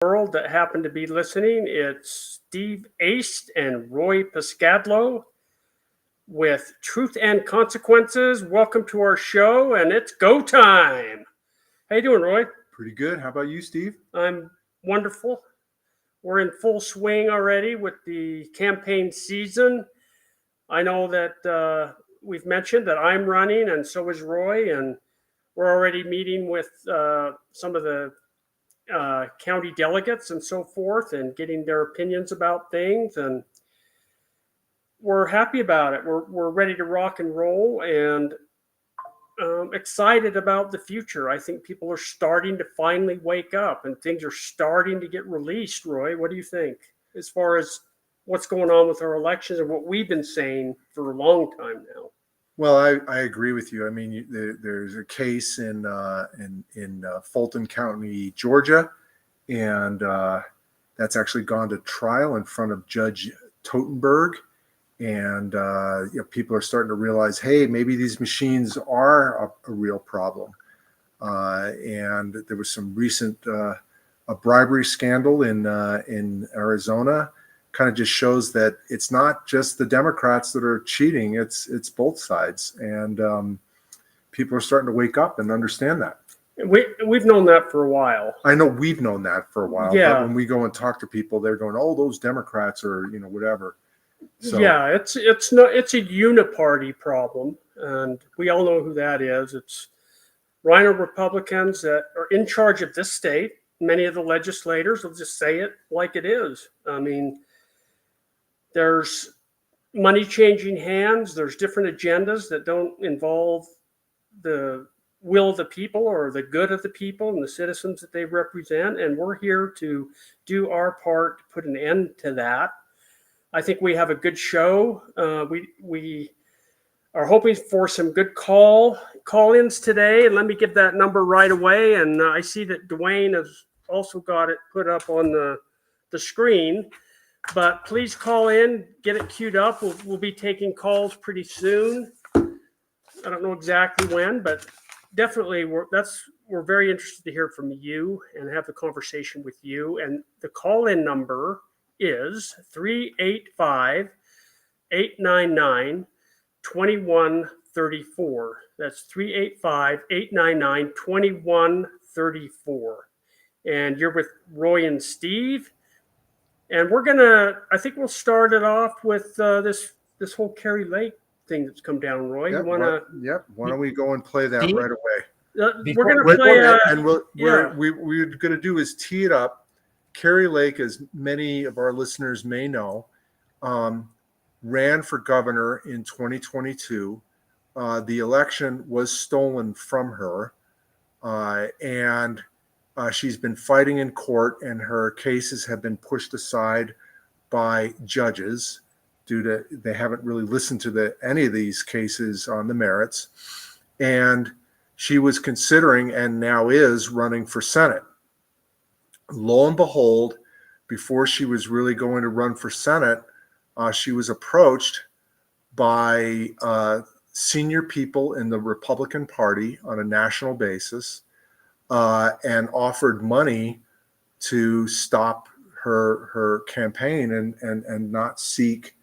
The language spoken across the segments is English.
World that happen to be listening. It's Steve Aste and Roy Piskadlo with Truth and Consequences. Welcome to our show, and it's go time. How you doing, Roy? Pretty good. How about you, Steve? I'm wonderful. We're in full swing already with the campaign season. I know that we've mentioned that I'm running, and so is Roy, and we're already meeting with some of the county delegates and so forth, and getting their opinions about things, and we're happy about it. We're ready to rock and roll, and excited about the future. I think people are starting to finally wake up, and things are starting to get released. Roy, what do you think as far as what's going on with our elections and what we've been saying for a long time now? Well, I agree with you. I mean, there's a case in Fulton County, Georgia, and that's actually gone to trial in front of Judge Totenberg. And people are starting to realize, hey, maybe these machines are a real problem. And there was some recent a bribery scandal in Arizona. Kind of just shows that it's not just the Democrats that are cheating; it's both sides, and people are starting to wake up and understand that. We've known that for a while. I know we've known that for a while, yeah. But when we go and talk to people, they're going, "Oh, those Democrats are, whatever." So, yeah, it's a uniparty problem, and we all know who that is. It's Rhino Republicans that are in charge of this state. Many of the legislators will just say it like it is. I mean, there's money changing hands. There's different agendas that don't involve the will of the people or the good of the people and the citizens that they represent. And we're here to do our part to put an end to that. I think we have a good show. We are hoping for some good call-ins today. And let me give that number right away. And I see that Dwayne has also got it put up on the screen. But please call in, get it queued up. We'll be taking calls pretty soon. I don't know exactly when, but definitely we're very interested to hear from you and have the conversation with you. And the call-in number is 385-899-2134. That's 385-899-2134. And you're with Roy and Steve. And I think we'll start it off with this whole Kerry Lake thing that's come down, Roy. Yep, why don't we go and play that right away? We're going to play. And what we're going to do is tee it up. Kerry Lake, as many of our listeners may know, ran for governor in 2022. The election was stolen from her, and she's been fighting in court, and her cases have been pushed aside by judges due to they haven't really listened to any of these cases on the merits. And she was considering and now is running for Senate. Lo and behold, before she was really going to run for Senate, she was approached by senior people in the Republican Party on a national basis and offered money to stop her campaign and not seek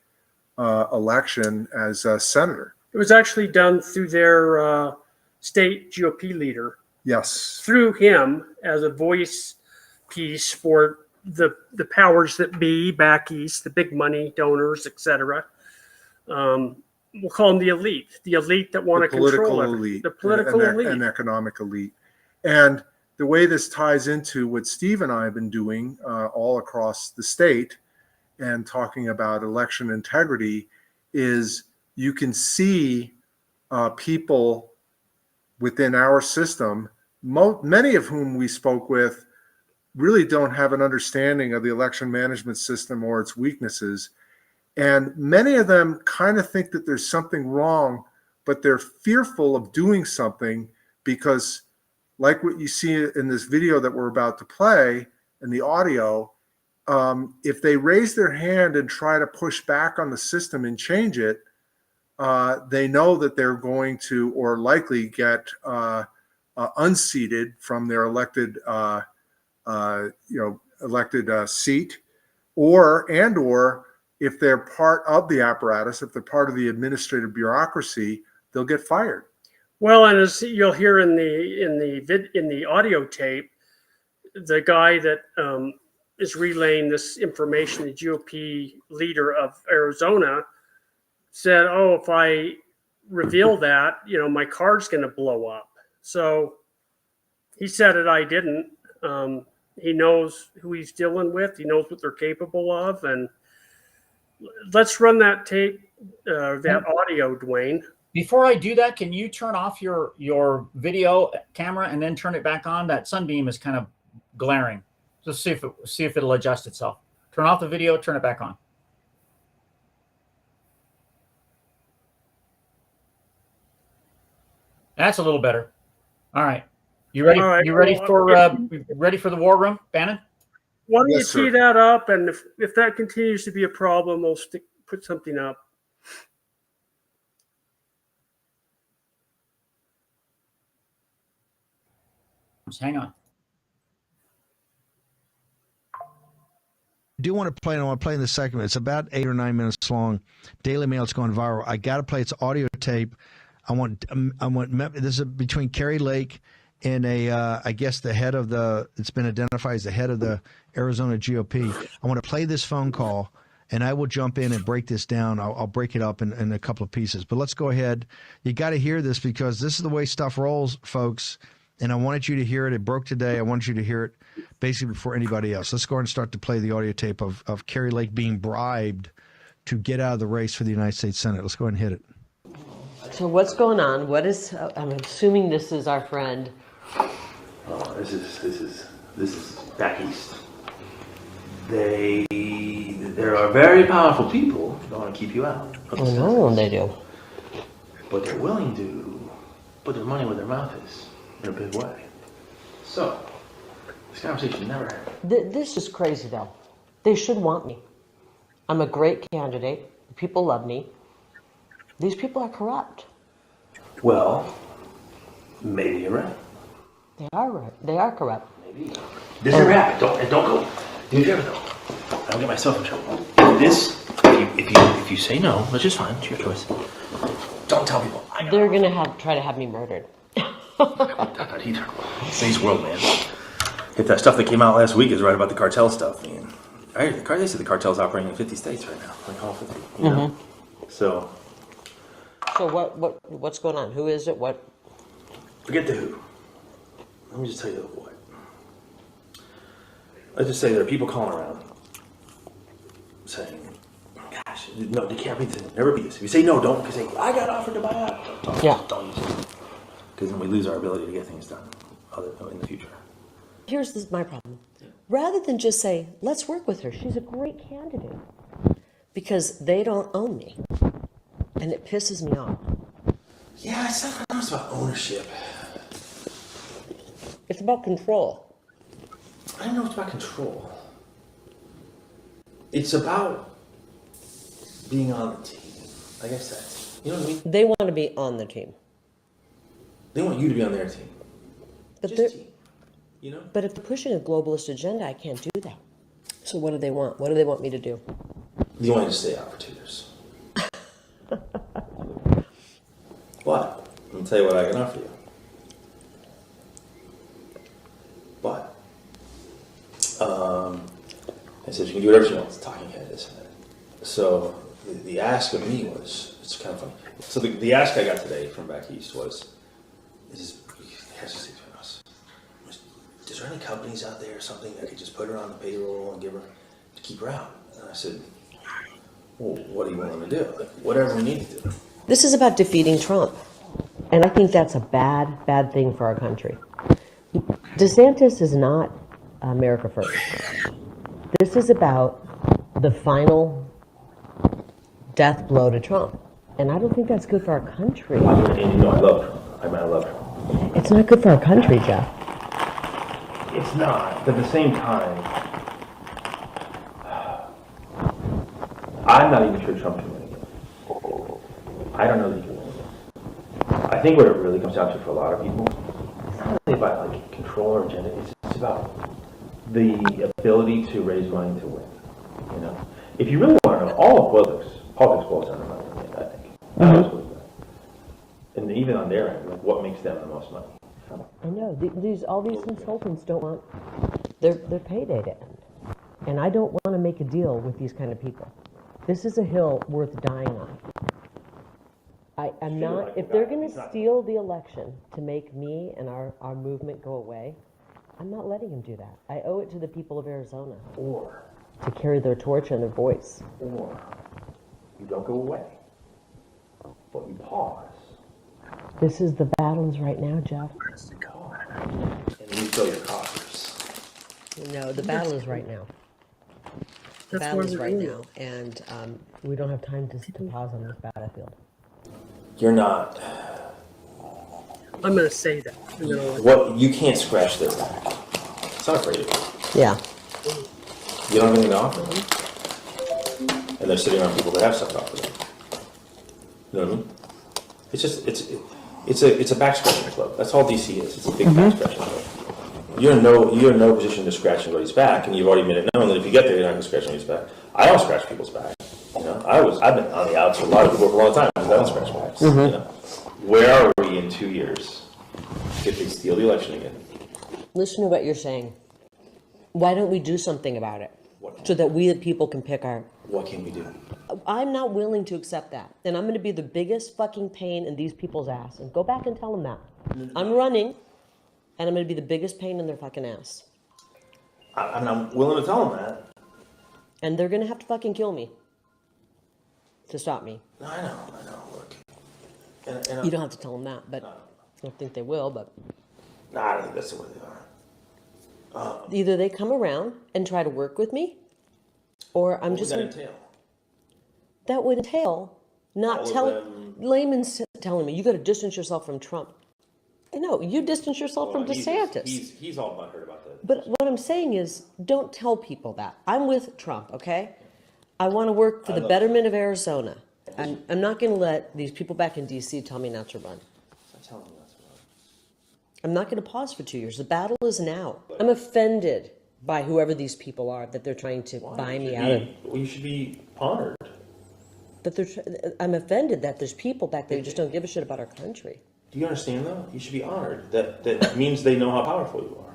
election as a senator. It was actually done through their state GOP leader. Yes. Through him as a voice piece for the powers that be back east, the big money donors, etc. We'll call them the elite that want to control elite, the political elite and economic elite. And the way this ties into what Steve and I have been doing all across the state and talking about election integrity is you can see people within our system, many of whom we spoke with, really don't have an understanding of the election management system or its weaknesses. And many of them kind of think that there's something wrong, but they're fearful of doing something because, like what you see in this video that we're about to play in the audio, if they raise their hand and try to push back on the system and change it, they know that they're going to or likely get unseated from their elected elected seat, or if they're part of the apparatus, if they're part of the administrative bureaucracy, they'll get fired. Well, and as you'll hear in the audio tape, the guy that is relaying this information, the GOP leader of Arizona, said, "Oh, if I reveal that, my car's going to blow up." So he said it. I didn't. He knows who he's dealing with. He knows what they're capable of, and let's run that tape, that audio, Dwayne. Before I do that, can you turn off your video camera and then turn it back on? That sunbeam is kind of glaring. Just see if it'll adjust itself. Turn off the video, turn it back on. That's a little better. All right. You ready? All right. You ready for the war room, Bannon? Why don't Yes, you tee sir. that up, and if that continues to be a problem, we'll put something up. Just hang on. I do want to play, and I want to play in the second. It's about 8 or 9 minutes long. Daily Mail, it's going viral. I got to play its audio tape. I want. This is between Carrie Lake and I guess the head of it's been identified as the head of the Arizona GOP. I want to play this phone call, and I will jump in and break this down. I'll break it up in a couple of pieces. But let's go ahead. You got to hear this because this is the way stuff rolls, folks. And I wanted you to hear it. It broke today. I wanted you to hear it basically before anybody else. Let's go ahead and start to play the audio tape of Carrie Lake being bribed to get out of the race for the United States Senate. Let's go ahead and hit it. So what's going on? I'm assuming this is our friend. Oh, this is back east. There are very powerful people who want to keep you out. Oh no, they do. But they're willing to put their money where their mouth is in a big way. So, this conversation never happened. This is crazy though. They should want me. I'm a great candidate. People love me. These people are corrupt. Well, maybe you're right. They are right. They are corrupt. Maybe. This never happened. Don't go. Do you ever though? I don't get myself in trouble. If you say no, which is fine, it's your choice. Don't tell people. They're gonna try to have me murdered. Not either. Today's world, man. If that stuff that came out last week is right about the cartel stuff, I mean, they say the cartel's operating in 50 states right now, like all 50. You know? So what's going on? Who is it? What? forget the who. Let me just tell you the what. Let's just say there are people calling around saying, "Gosh, no, they can't read this. Never read this." If you say no, don't. Because I got offered to buy out. Don't use it. Because then we lose our ability to get things done in the future. Here's my problem. Rather than just say, let's work with her, she's a great candidate. Because they don't own me. And it pisses me off. Yeah, it's not about ownership. It's about control. I don't know it's about control. It's about being on the team. I guess that's, you know what I mean? They want to be on the team. They want you to be on their team. But Just team. You know? But if they're pushing a globalist agenda, I can't do that. So what do they want? What do they want me to do? You want to stay out for 2 years. But, let me tell you what I can offer you. But, I said you can do whatever you want. It's a talking head, isn't it? So, the ask of me was, it's kind of funny. So the ask I got today from back east was, is there any companies out there or something that could just put her on the payroll and keep her out? And I said, well, what do you want them to do? Like, whatever we need to do. This is about defeating Trump. And I think that's a bad thing for our country. DeSantis is not America first. This is about the final death blow to Trump. And I don't think that's good for our country. And you know I love Trump. I love Trump. It's not good for our country, Jeff. It's not, but at the same time, I'm not even sure Trump can win again. I don't know that he can win again. I think what it really comes down to for a lot of people, it's not really about like control or agenda. It's about the ability to raise money to win. You know, if you really want to know, all of politics boils down to money. I think. And even on their end, like what makes them the most money? I know all these consultants don't want their payday to end, and I don't want to make a deal with these kind of people. This is a hill worth dying on. I'm not. If they're going to steal the election to make me and our movement go away, I'm not letting them do that. I owe it to the people of Arizona, Or to carry their torch and their voice. Or you don't go away, but you pause. This is the battles right now, Jeff. And you fill your coffers. No, the battle is right now. The battle is right now, and we don't have time to pause on this battlefield. You're not. I'm going to say that. You know, What you can't scratch their back. It's not afraid of you. Yeah. You don't have anything to offer them. And they're sitting around people that have stuff to offer them. You know what I mean? It's just it's a back scratching club. That's all DC is. It's a big back scratching club. You're in no position to scratch anybody's back, and you've already made it known that if you get there, you're not going to scratch anybody's back. I don't scratch people's back. You know, I've been on the outs with a lot of people for a long time because I don't scratch backs. You know, where are we in 2 years if they steal the election again? Listen to what you're saying. Why don't we do something about it so that we the people can pick our... What can we do? I'm not willing to accept that. And I'm going to be the biggest fucking pain in these people's ass. And go back and tell them that. I'm running, and I'm going to be the biggest pain in their fucking ass. I'm willing to tell them that. And they're going to have to fucking kill me to stop me. I know. Look. And You don't have to tell them that, but I don't think they will, but... Nah, I don't think that's the way they are. Either they come around and try to work with me, or I'm just... What would that entail? That would entail not telling... Layman's telling me, you got to distance yourself from Trump. No, you distance yourself from DeSantis. He's all butthurt about that. But what I'm saying is, don't tell people that. I'm with Trump, okay? I want to work for the betterment of Arizona. I'm not going to let these people back in D.C. tell me not to run. I'm telling you not to run. I'm not going to pause for 2 years. The battle is now. I'm offended by whoever these people are that they're trying to buy me out of. Well, you should be honored. But I'm offended that there's people back there who just don't give a shit about our country. Do you understand, though? You should be honored. That means they know how powerful you are.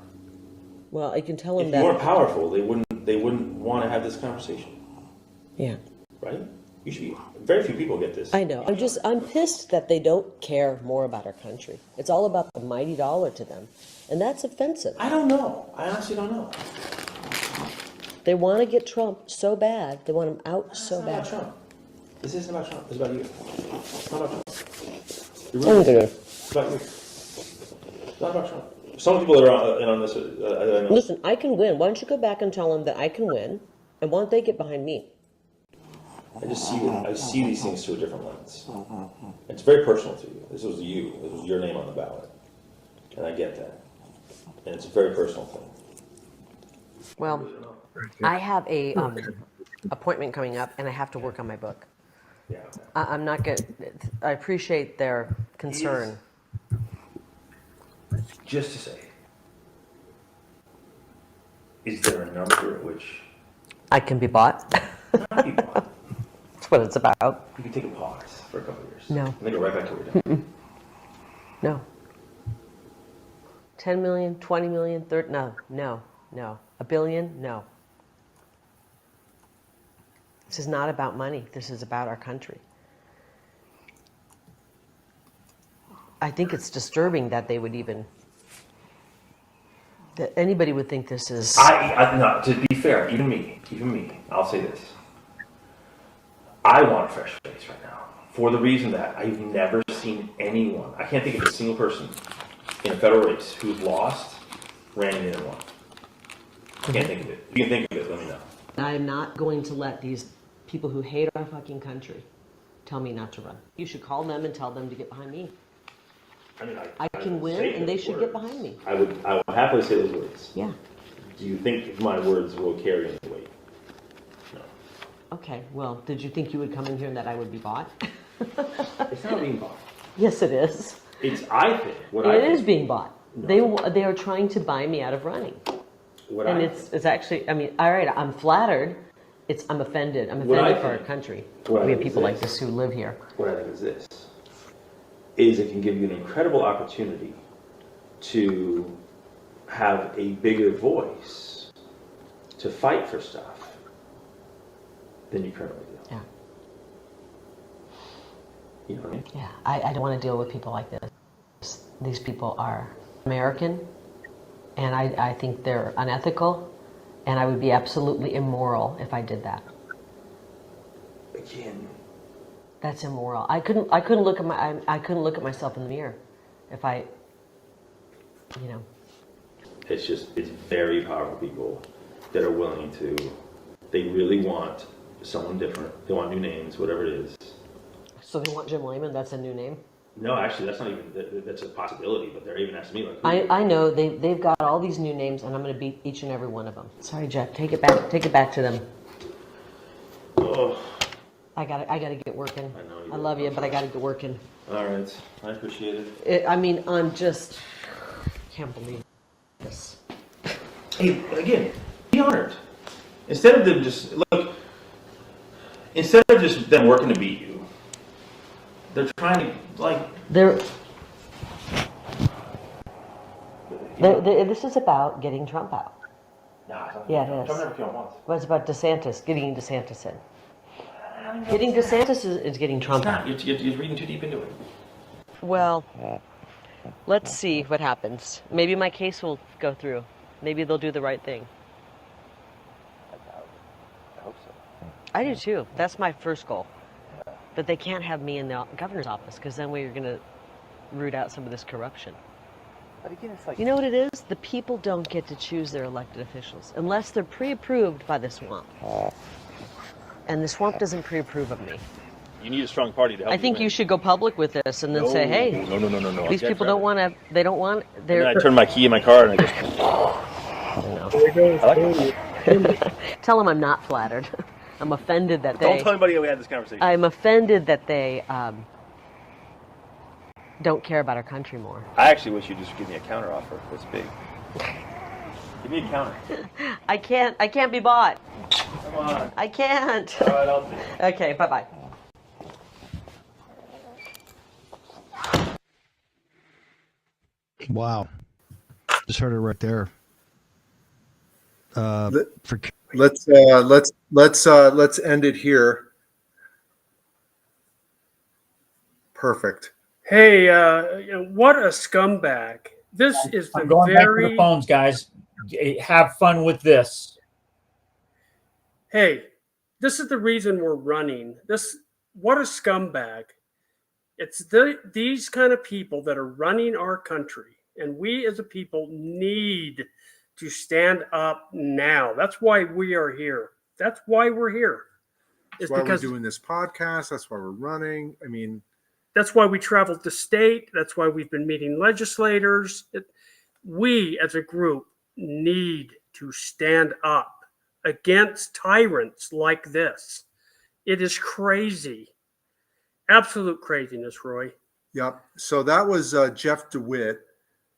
Well, I can tell them If that. you weren't powerful, they wouldn't want to have this conversation. Yeah. Right? You should be. Very few people get this. I know. I'm pissed that they don't care more about our country. It's all about the mighty dollar to them. And that's offensive. I don't know. I honestly don't know. They want to get Trump so bad. They want him out so It's not bad. about Trump. This isn't about Trump. It's about you. It's not about Trump. It's about you. It's not about Trump. Some people that are in on this, I know. Listen, I can win. Why don't you go back and tell them that I can win? And why don't they get behind me? I see these things through a different lens. It's very personal to you. This was you. It was your name on the ballot. And I get that. And it's a very personal thing. Well, I have a appointment coming up, and I have to work on my book. Yeah. I'm not good. I appreciate their concern. Just to say, is there a number at which I can be bought. not be bought? That's what it's about. You can take a pause for a couple of years. No. And then go right back to what you're doing. No. 10 million, 20 million, 30, no. A billion, no. This is not about money. This is about our country. I think it's disturbing that they would even, that anybody would think this is... No, to be fair, even me, I'll say this. I want a fresh face right now. For the reason that I've never seen anyone, I can't think of a single person in a federal race who's lost, ran in and won. I can't think of it. If you can think of it, let me know. I am not going to let these people who hate our fucking country tell me not to run. You should call them and tell them to get behind me. I mean, I can win, and they should get behind me. I would happily say those words. Yeah. Do you think my words will carry any weight? No. Okay, well, did you think you would come in here and that I would be bought? It's not being bought. Yes, it is. It's, I think, It is being bought. No. They are trying to buy me out of running. And it's actually, I mean, all right, I'm flattered. I'm offended. I'm offended for our country. We have people like this who live here. What I think is this, is it can give you an incredible opportunity to have a bigger voice to fight for stuff than you currently do. Yeah. You know what I mean? Yeah, I don't want to deal with people like this. These people are American, and I think they're unethical, and I would be absolutely immoral if I did that. Again, That's immoral. I couldn't look at myself in the mirror if I, you know. it's very powerful people that are willing to, they really want someone different. They want new names, whatever it is. So they want Jim Lehman. That's a new name. No, actually, that's not even, that's a possibility, but they're even asking me, like, I know they've got all these new names, and I'm going to beat each and every one of them. Sorry, Jeff. Take it back to them. oh, I gotta get working. I know you I do. love you, but I gotta get working. all right, I appreciate it. I mean, I'm just can't believe this. Hey, again, be honored. Instead of them just them working to beat you, they're trying to like. This is about getting Trump out. Nah, Yeah, it is. Trump never came out once. Well, it's about DeSantis, getting DeSantis in. Getting DeSantis is getting Trump out. You're reading too deep into it. Well, let's see what happens. Maybe my case will go through. Maybe they'll do the right thing. I hope so. I do too. That's my first goal. But they can't have me in the governor's office because then we're going to root out some of this corruption. But again, it's like, You know what it is? The people don't get to choose their elected officials unless they're pre-approved by the swamp. And the swamp doesn't pre-approve of me. You need a strong party to help. I think you should go public with this and then say, hey, No. these people don't want to, they don't want, And they're, then I turn my key in my car and I just. tell them I'm not flattered. I'm offended that Don't they, tell anybody we had this conversation. I'm offended that they don't care about our country more. I actually wish you'd just give me a counter offer. That's big. Give me a counter. I can't be bought. Come on. I can't. All right, I'll see. Okay, bye-bye. Wow. Just heard it right there. For Let's end it here. Perfect. Hey, what a scumbag! This is the I'm going back to very. the phones, guys. Have fun with this. Hey, this is the reason we're running. What a scumbag! It's these kind of people that are running our country, and we as a people need to stand up now. That's why we are here. That's why we're here. That's why we're doing this podcast. That's why we're running. I mean, that's why we traveled the state. That's why we've been meeting legislators. We as a group need to stand up against tyrants like this. It is crazy. Absolute craziness, Roy. yeah. So that was Jeff DeWitt,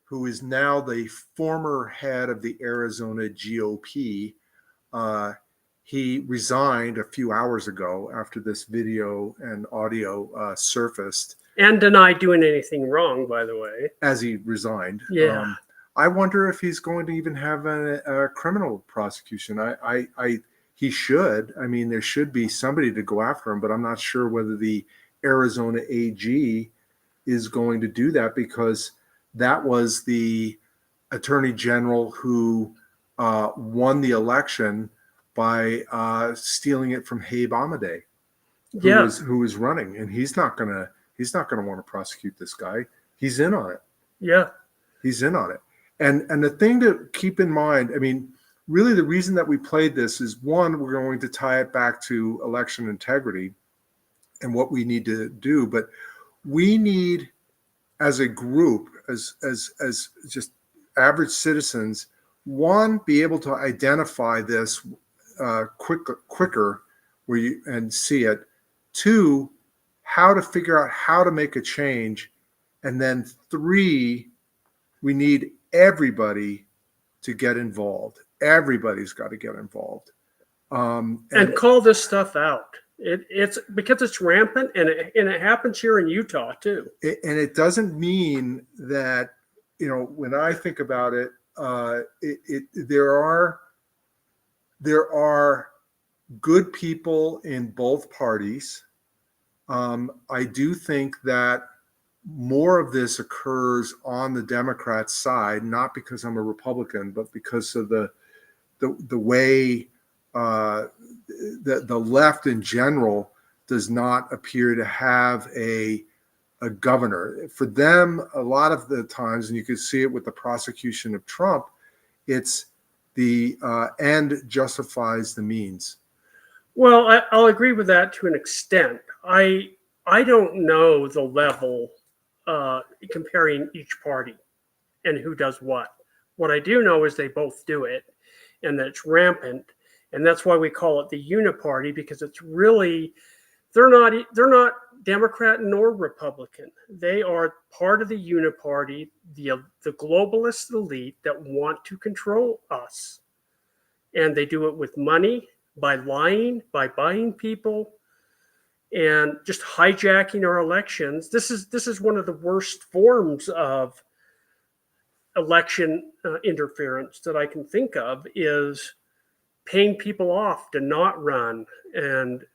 who is now the former head of the Arizona GOP. He resigned a few hours ago after this video and audio surfaced. And denied doing anything wrong, by the way. As he resigned. Yeah. I wonder if he's going to even have a criminal prosecution. He should. I mean, there should be somebody to go after him, but I'm not sure whether the Arizona AG is going to do that, because that was the attorney general who won the election by stealing it from Habe Amadei, who was running, and he's not gonna want to prosecute this guy. He's in on it. Yeah, he's in on it. And the thing to keep in mind, I mean, really the reason that we played this is, one, we're going to tie it back to election integrity and what we need to do, but we need, as a group, as just average citizens, one, be able to identify this quicker and see it. Two, how to figure out how to make a change. And then three, we need everybody to get involved. everybody's got to get involved. And call this stuff out. It's because it's rampant, and it happens here in Utah too. And it doesn't mean that, when I think about it, there are good people in both parties. I do think that more of this occurs on the Democrat side, not because I'm a Republican, but because of the way the left in general does not appear to have a governor. For them, a lot of the times, and you can see it with the prosecution of Trump, it's the end justifies the means. Well, I'll agree with that to an extent. I don't know the level comparing each party and who does what. What I do know is they both do it, and that it's rampant, and that's why we call it the uniparty, because it's really they're not Democrat nor Republican. They are part of the uniparty, the globalist elite that want to control us, and they do it with money, by lying, by buying people, and just hijacking our elections. This is one of the worst forms of election interference that I can think of, is paying people off to not run. And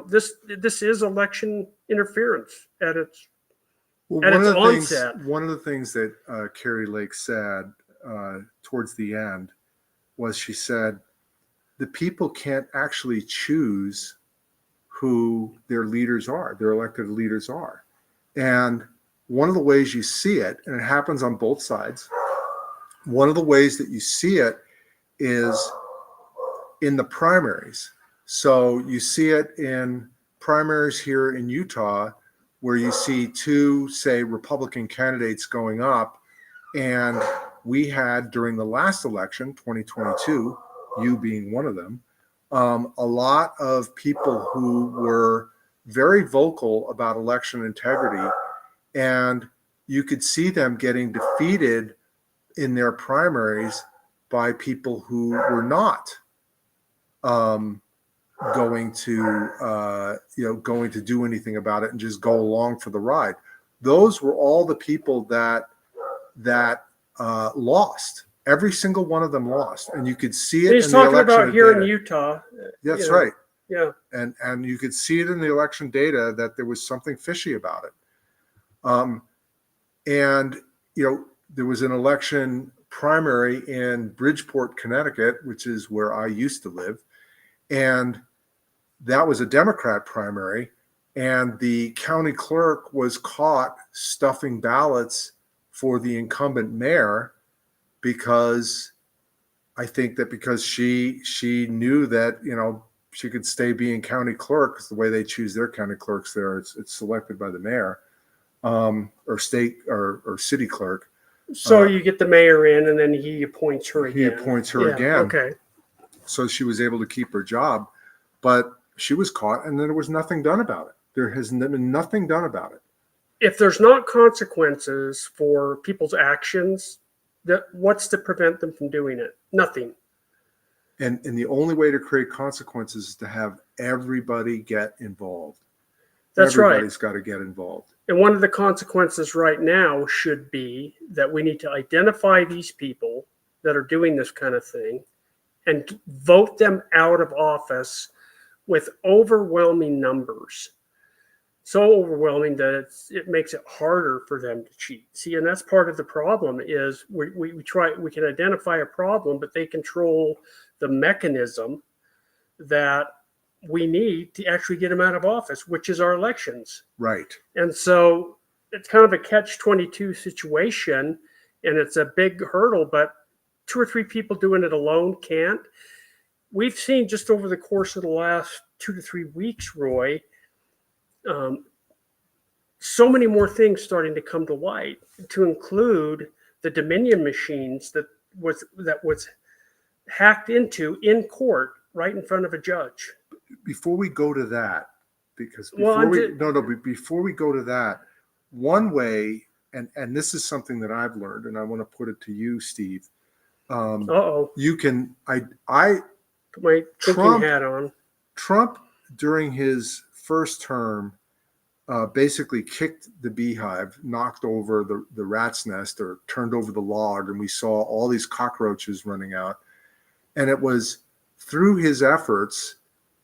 this is election interference at its onset. One of the things that Carrie Lake said towards the end was, she said, the people can't actually choose who their leaders are, their elected leaders are. And one of the ways you see it, and it happens on both sides, one of the ways that you see it is in the primaries. So you see it in primaries here in Utah, where you see two, say, Republican candidates going up. And we had, during the last election, 2022, you being one of them, a lot of people who were very vocal about election integrity, and you could see them getting defeated in their primaries by people who were not going to do anything about it and just go along for the ride. Those were all the people that lost. Every single one of them lost, and you could see it. He's in the talking election about here data. in Utah. That's right. Yeah, and you could see it in the election data that there was something fishy about it. And there was an election primary in Bridgeport, Connecticut, which is where I used to live, and that was a Democrat primary, and the county clerk was caught stuffing ballots for the incumbent mayor, because I think that because she knew that she could stay being county clerk, because the way they choose their county clerks there, it's selected by the mayor, or state or city clerk. So you get the mayor in, and then he appoints her again. He appoints her again. Okay. So she was able to keep her job, but she was caught, and then there was nothing done about it. There has been nothing done about it. If there's not consequences for people's actions, what's to prevent them from doing it? Nothing. And the only way to create consequences is to have everybody get involved. That's right. Everybody's got to get involved. And one of the consequences right now should be that we need to identify these people that are doing this kind of thing and vote them out of office with overwhelming numbers. So overwhelming that it makes it harder for them to cheat. See, and that's part of the problem is we can identify a problem, but they control the mechanism that we need to actually get them out of office, which is our elections. Right. And so it's kind of a catch-22 situation, and it's a big hurdle, but 2 or 3 people doing it alone can't. We've seen just over the course of the last 2 to 3 weeks, Roy, so many more things starting to come to light, to include the Dominion machines that was hacked into in court right in front of a judge. Before we go to that, because Well, before we go to that, one way, and this is something that I've learned, and I want to put it to you, Steve. Uh-oh. You can, I Put my thinking Trump- hat on. Trump during his first term basically kicked the beehive, knocked over the rat's nest, or turned over the log, and we saw all these cockroaches running out. And it was through his efforts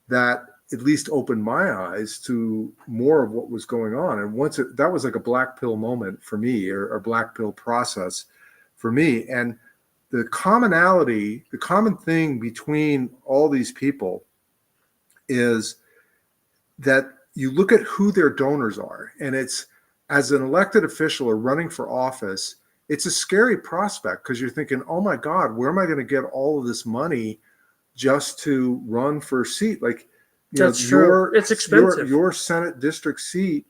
that at least opened my eyes to more of what was going on. And that was like a black pill moment for me, or a black pill process for me. And the commonality, the common thing between all these people is that you look at who their donors are. And it's, as an elected official or running for office, it's a scary prospect, because you're thinking, oh my God, where am I going to get all of this money just to run for a seat? Like, That's true. It's expensive. Your Senate district seat,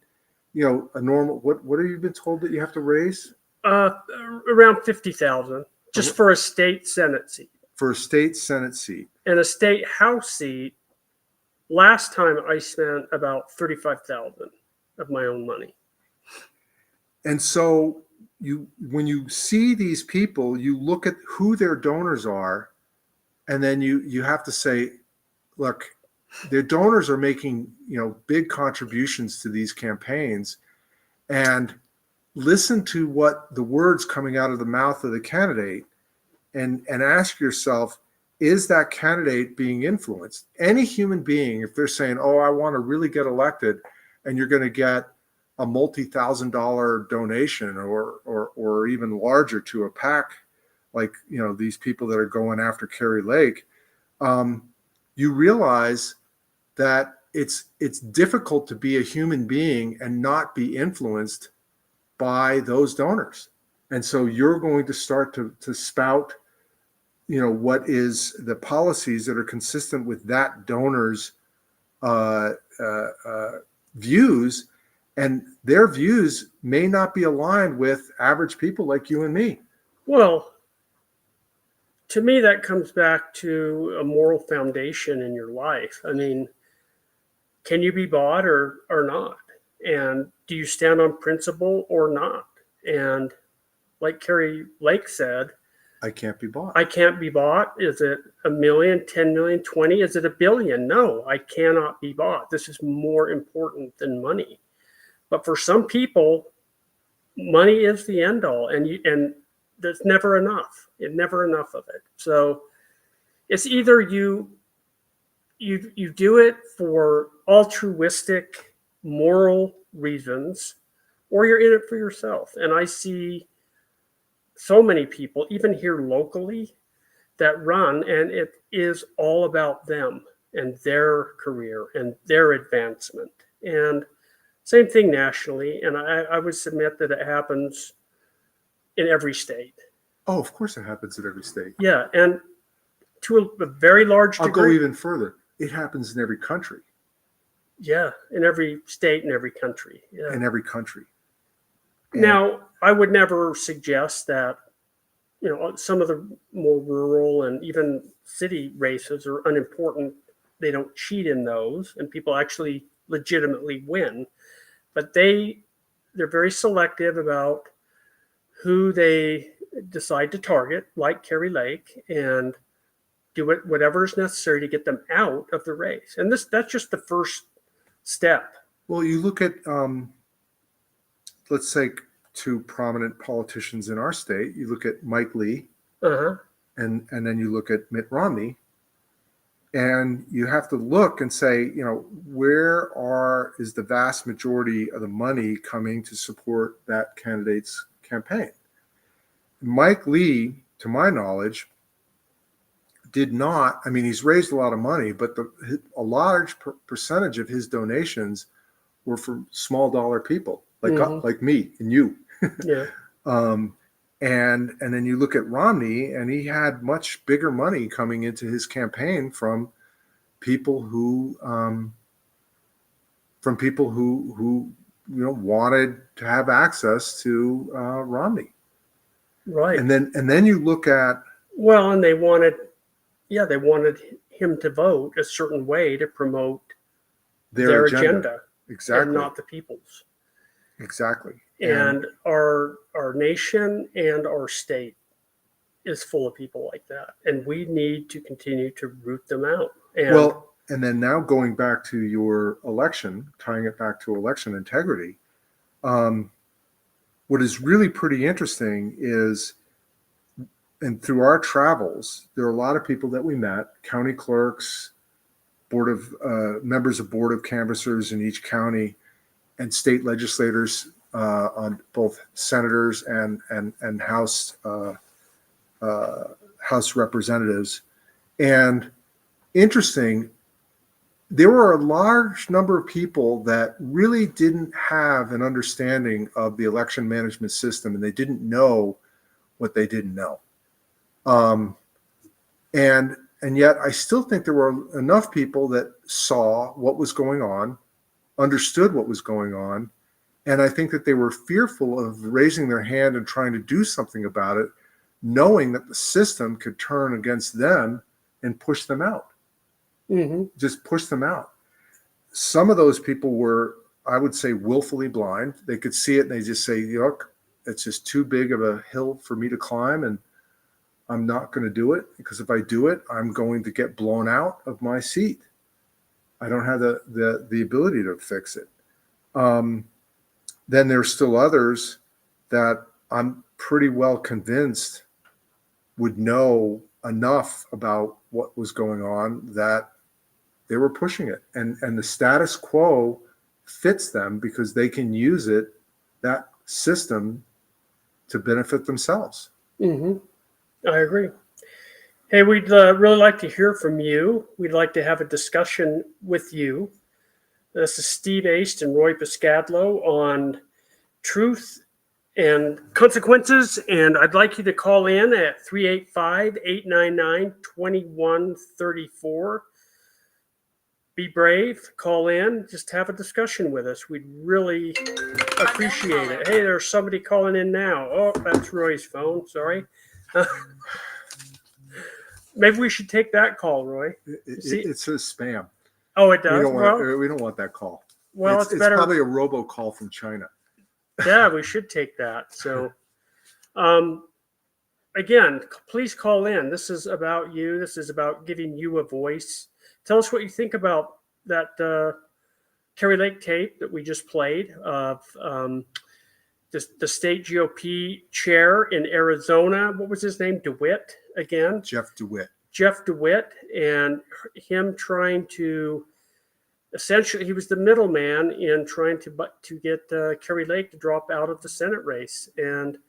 a normal, what have you been told that you have to raise? Around 50,000 just for a state Senate seat. For a state Senate seat. And a state House seat, last time I spent about 35,000 of my own money. And so when you see these people, you look at who their donors are, and then you have to say, look, their donors are making, big contributions to these campaigns, and listen to what the words coming out of the mouth of the candidate, and ask yourself, is that candidate being influenced? Any human being, if they're saying, oh, I want to really get elected, and you're going to get a multi-$1,000 donation or even larger to a PAC, like, these people that are going after Kari Lake, you realize that it's difficult to be a human being and not be influenced by those donors. And so you're going to start to spout, what is the policies that are consistent with that donor's views, and their views may not be aligned with average people like you and me. Well, to me, that comes back to a moral foundation in your life. I mean, can you be bought or not? And do you stand on principle or not? And like Kari Lake said, I can't be bought. I can't be bought. Is it 1 million, 10 million, 20? Is it 1 billion? No, I cannot be bought. This is more important than money. But for some people, money is the end all, and there's never enough. Never enough of it. So it's either you do it for altruistic, moral reasons, or you're in it for yourself. And I see so many people, even here locally, that run, and it is all about them and their career and their advancement. And same thing nationally. And I would submit that it happens in every state. Oh, of course it happens in every state. Yeah. And to a very large degree. I'll go even further. It happens in every country. Yeah. In every state, in every country. Yeah. In every country. Now, I would never suggest that, some of the more rural and even city races are unimportant. They don't cheat in those, and people actually legitimately win. But they're very selective about who they decide to target, like Kari Lake, and do whatever is necessary to get them out of the race. And that's just the first step. Well, you look at, let's say, two prominent politicians in our state. You look at Mike Lee, and then you look at Mitt Romney, and you have to look and say, where is the vast majority of the money coming to support that candidate's campaign? Mike Lee, to my knowledge, did not. I mean, he's raised a lot of money, but a large percentage of his donations were from small dollar people like me and you. Yeah. And then you look at Romney, and he had much bigger money coming into his campaign from people who wanted to have access to Romney. Right. And then you look at, well, and they wanted him to vote a certain way to promote their agenda. Exactly. And not the people's. Exactly. And our nation and our state is full of people like that, and we need to continue to root them out. And Well, and then now going back to your election, tying it back to election integrity, what is really pretty interesting is, and through our travels, there are a lot of people that we met, county clerks, board of members of board of canvassers in each county, and state legislators, on both senators and House House representatives. And interesting, there were a large number of people that really didn't have an understanding of the election management system, and they didn't know what they didn't know. And yet I still think there were enough people that saw what was going on, understood what was going on, and I think that they were fearful of raising their hand and trying to do something about it, knowing that the system could turn against them and push them out. Just push them out. Some of those people were, I would say, willfully blind. They could see it and they just say, look, it's just too big of a hill for me to climb, and I'm not going to do it, because if I do it, I'm going to get blown out of my seat. I don't have the ability to fix it. Then there's still others that I'm pretty well convinced would know enough about what was going on that they were pushing it. And the status quo fits them because they can use it, that system, to benefit themselves. I agree. Hey, we'd really like to hear from you. We'd like to have a discussion with you. This is Steve Aste and Roy Piskadlo on truth and consequences. And I'd like you to call in at 385-899-2134. Be brave, call in, just have a discussion with us. We'd really appreciate it. Hey, there's somebody calling in now. Oh, that's Roy's phone, sorry. Maybe we should take that call, Roy. It says spam. Oh, it does? We don't want that call. Well, it's better. It's probably a robocall from China. Yeah, we should take that. So, again, please call in. This is about you. This is about giving you a voice. Tell us what you think about that Kerry Lake tape that we just played of the state GOP chair in Arizona. What was his name? DeWitt again? Jeff DeWitt. Jeff DeWitt, and him trying to, essentially, he was the middleman in trying to get Kerry Lake to drop out of the Senate race, and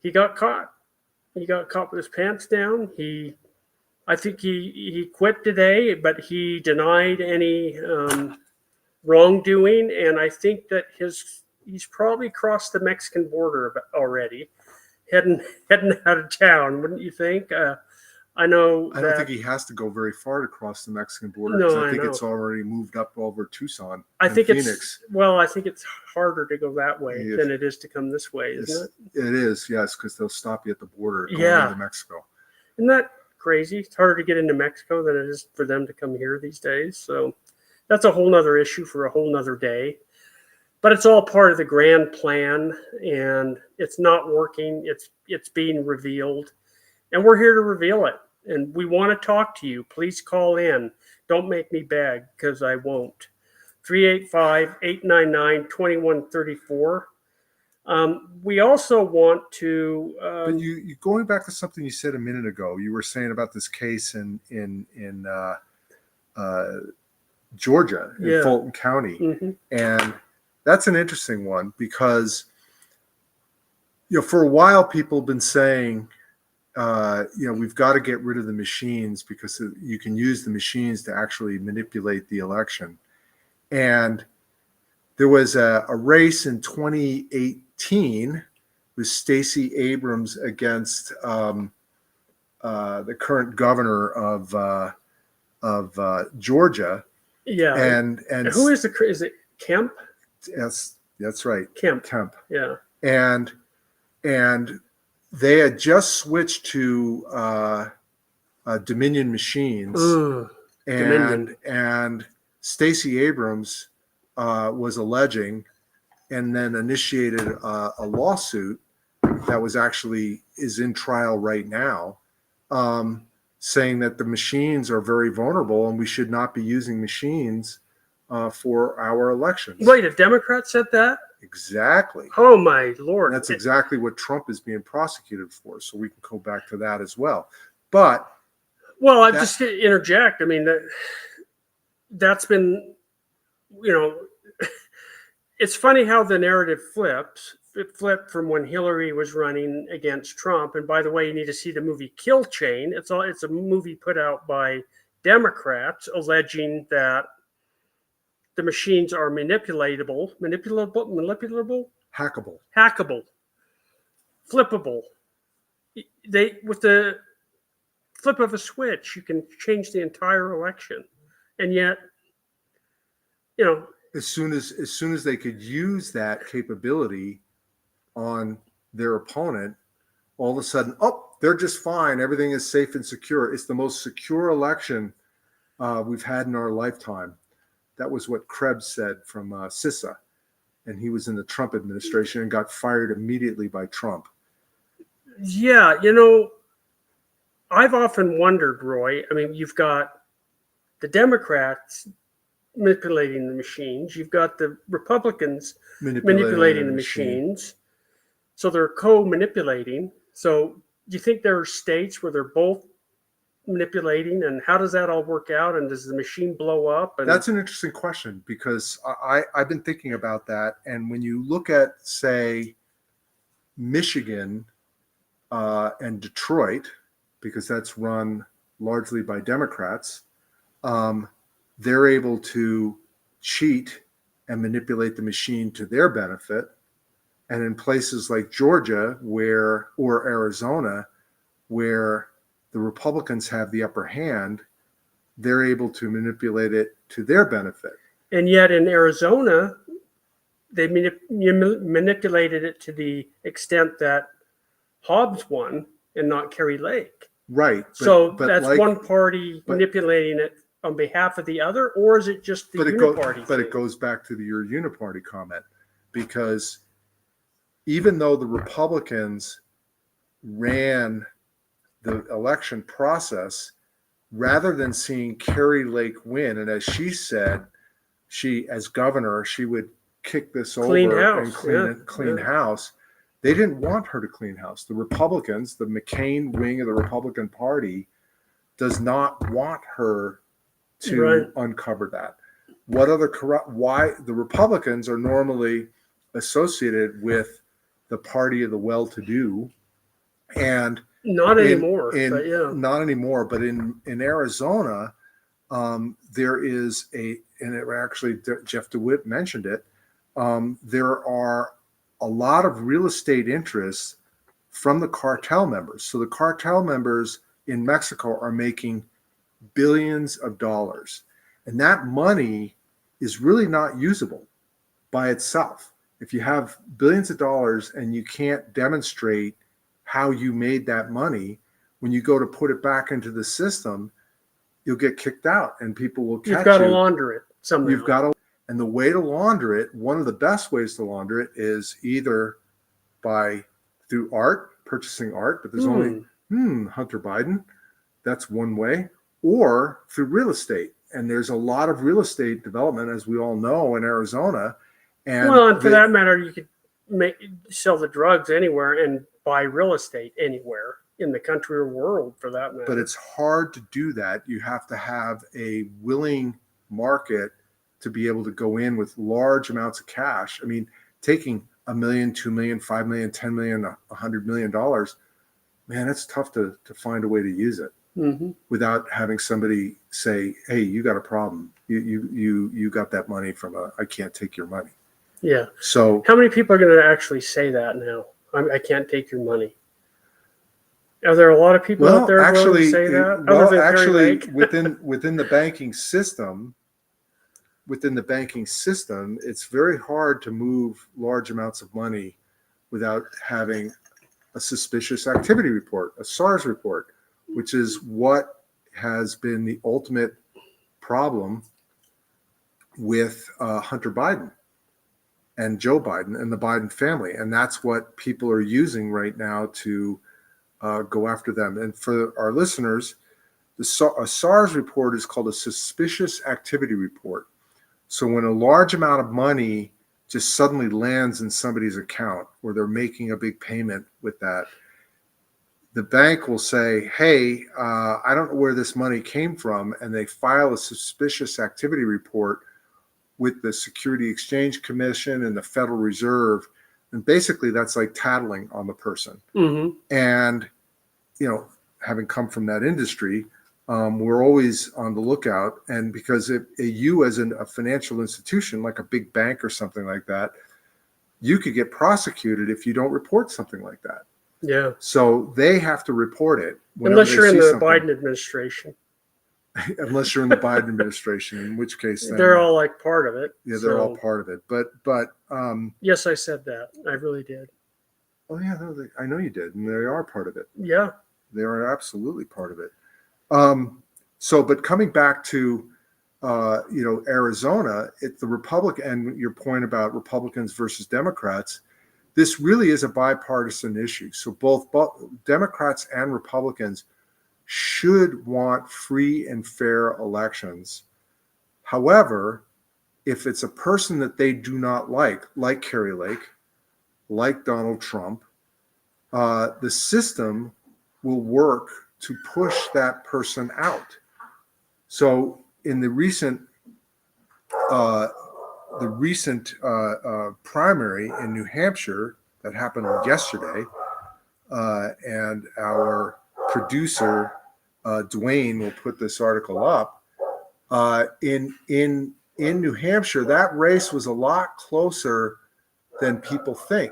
he got caught. He got caught with his pants down. I think he quit today, but he denied any wrongdoing, and I think that he's probably crossed the Mexican border already, heading out of town. Wouldn't you think? I know. I don't think he has to go very far to cross the Mexican border. No, I think know. it's already moved up over Tucson. I think Phoenix. I think it's harder to go that way than it is to come this way, isn't it? It is, yes, because they'll stop you at the border going into Mexico. Isn't that crazy? It's harder to get into Mexico than it is for them to come here these days. So that's a whole nother issue for a whole nother day. But it's all part of the grand plan, and it's not working. It's being revealed, and we're here to reveal it. And we want to talk to you. Please call in. Don't make me beg, because I won't. 385-899-2134. We also want to. But you going back to something you said a minute ago, you were saying about this case in Georgia, in Fulton County, and that's an interesting one because for a while people have been saying, we've got to get rid of the machines because you can use the machines to actually manipulate the election. And there was a race in 2018 with Stacey Abrams against the current governor of Georgia. Yeah. And who is it Kemp? Yes, that's right. Kemp. Yeah. And they had just switched to Dominion machines, and Stacey Abrams was alleging, and then initiated a lawsuit that was actually is in trial right now, saying that the machines are very vulnerable and we should not be using machines for our elections. Wait, a Democrat said that? Exactly. Oh my Lord. And that's exactly what Trump is being prosecuted for. So we can go back to that as well. But well, I just to interject. I mean, that's been, it's funny how the narrative flips. It flipped from when Hillary was running against Trump. And by the way, you need to see the movie Kill Chain. It's a movie put out by Democrats alleging that the machines are manipulable, hackable, flippable. With the flip of a switch, you can change the entire election, and yet, as soon as they could use that capability on their opponent, all of a sudden, they're just fine. Everything is safe and secure. It's the most secure election we've had in our lifetime. That was what Krebs said from CISA, and he was in the Trump administration and got fired immediately by Trump. Yeah, I've often wondered, Roy. I mean, you've got the Democrats manipulating the machines. You've got the Republicans manipulating the machines. So they're co-manipulating. So do you think there are states where they're both manipulating, and how does that all work out, and does the machine blow up? And that's an interesting question, because I've been thinking about that. And when you look at, say, Michigan and Detroit, because that's run largely by Democrats, they're able to cheat and manipulate the machine to their benefit. And in places like Georgia or Arizona, where the Republicans have the upper hand, they're able to manipulate it to their benefit. And yet in Arizona, they manipulated it to the extent that Hobbs won and not Kerry Lake. Right. So that's one party manipulating it on behalf of the other, or is it just the uniparty? But it goes back to your uniparty comment, because even though the Republicans ran the election process, rather than seeing Kerry Lake win, and as she said, as governor, she would kick this over and clean house. They didn't want her to clean house. The Republicans, the McCain wing of the Republican Party, does not want her to uncover that. Why the Republicans are normally associated with the party of the well-to-do, and not anymore. Not anymore. But in Arizona, there is actually Jeff DeWitt mentioned it. There are a lot of real estate interests from the cartel members. So the cartel members in Mexico are making billions of dollars, and that money is really not usable by itself. If you have billions of dollars and you can't demonstrate how you made that money, when you go to put it back into the system, you'll get kicked out and people will catch you. You've got to launder it somehow. And the way to launder it, one of the best ways to launder it, is either through art, purchasing art, but there's only Hunter Biden. That's one way, or through real estate. And there's a lot of real estate development, as we all know, in Arizona. And for that matter, you could sell the drugs anywhere and buy real estate anywhere in the country or world, for that matter. But it's hard to do that. You have to have a willing market to be able to go in with large amounts of cash. I mean, taking $1 million, $2 million, $5 million, $10 million, $100 million, man, it's tough to find a way to use it without having somebody say, "Hey, you got a problem. You got that money from I can't take your money." Yeah. So how many people are going to actually say that now? I can't take your money. Are there a lot of people out there willing to say that? Well, actually, within the banking system, it's very hard to move large amounts of money without having a suspicious activity report, a SARS report, which is what has been the ultimate problem with Hunter Biden. and Joe Biden and the Biden family. And that's what people are using right now to go after them. And for our listeners, a SARS report is called a suspicious activity report. So when a large amount of money just suddenly lands in somebody's account or they're making a big payment with that, the bank will say, hey, I don't know where this money came from. And they file a suspicious activity report with the Security Exchange Commission and the Federal Reserve. And basically that's like tattling on the person. Mm-hmm. And, having come from that industry, we're always on the lookout. And because you as a financial institution, like a big bank or something like that, you could get prosecuted if you don't report something like that. Yeah. So they have to report it. Unless you're in the Biden administration. Unless you're in the Biden administration, in which case then, they're all like part of it. Yeah, they're all part of it. But yes, I said that. I really did. Oh yeah, no, I know you did, and they are part of it. Yeah, they are absolutely part of it. But coming back to Arizona, the Republican, and your point about Republicans versus Democrats, this really is a bipartisan issue. So both Democrats and Republicans should want free and fair elections. However, if it's a person that they do not like Kari Lake, like Donald Trump, the system will work to push that person out. So in the recent primary in New Hampshire that happened yesterday, and our producer Dwayne will put this article up. In New Hampshire, that race was a lot closer than people think,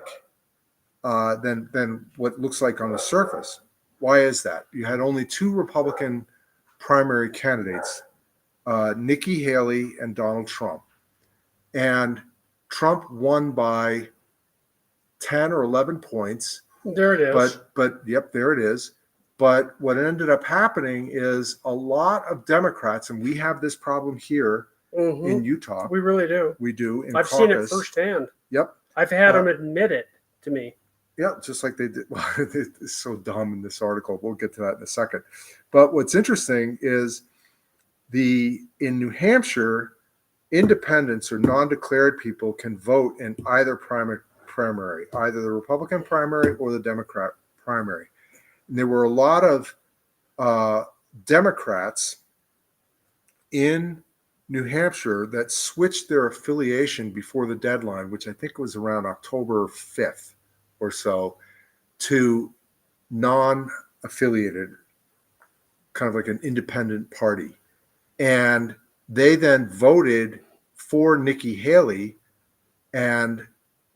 than what looks like on the surface. Why is that? You had only two Republican primary candidates, Nikki Haley and Donald Trump. And Trump won by 10 or 11 points. There it is. But yep, there it is. But what ended up happening is a lot of Democrats, and we have this problem here in Utah. We really do. We do. I've seen it firsthand. Yep. I've had them admit it to me. Yeah, just like they did. It's so dumb in this article. We'll get to that in a second. But what's interesting is in New Hampshire, independents or non-declared people can vote in either primary, either the Republican primary or the Democrat primary. And there were a lot of Democrats in New Hampshire that switched their affiliation before the deadline, which I think was around October 5th or so, to non-affiliated, kind of like an independent party. And they then voted for Nikki Haley. And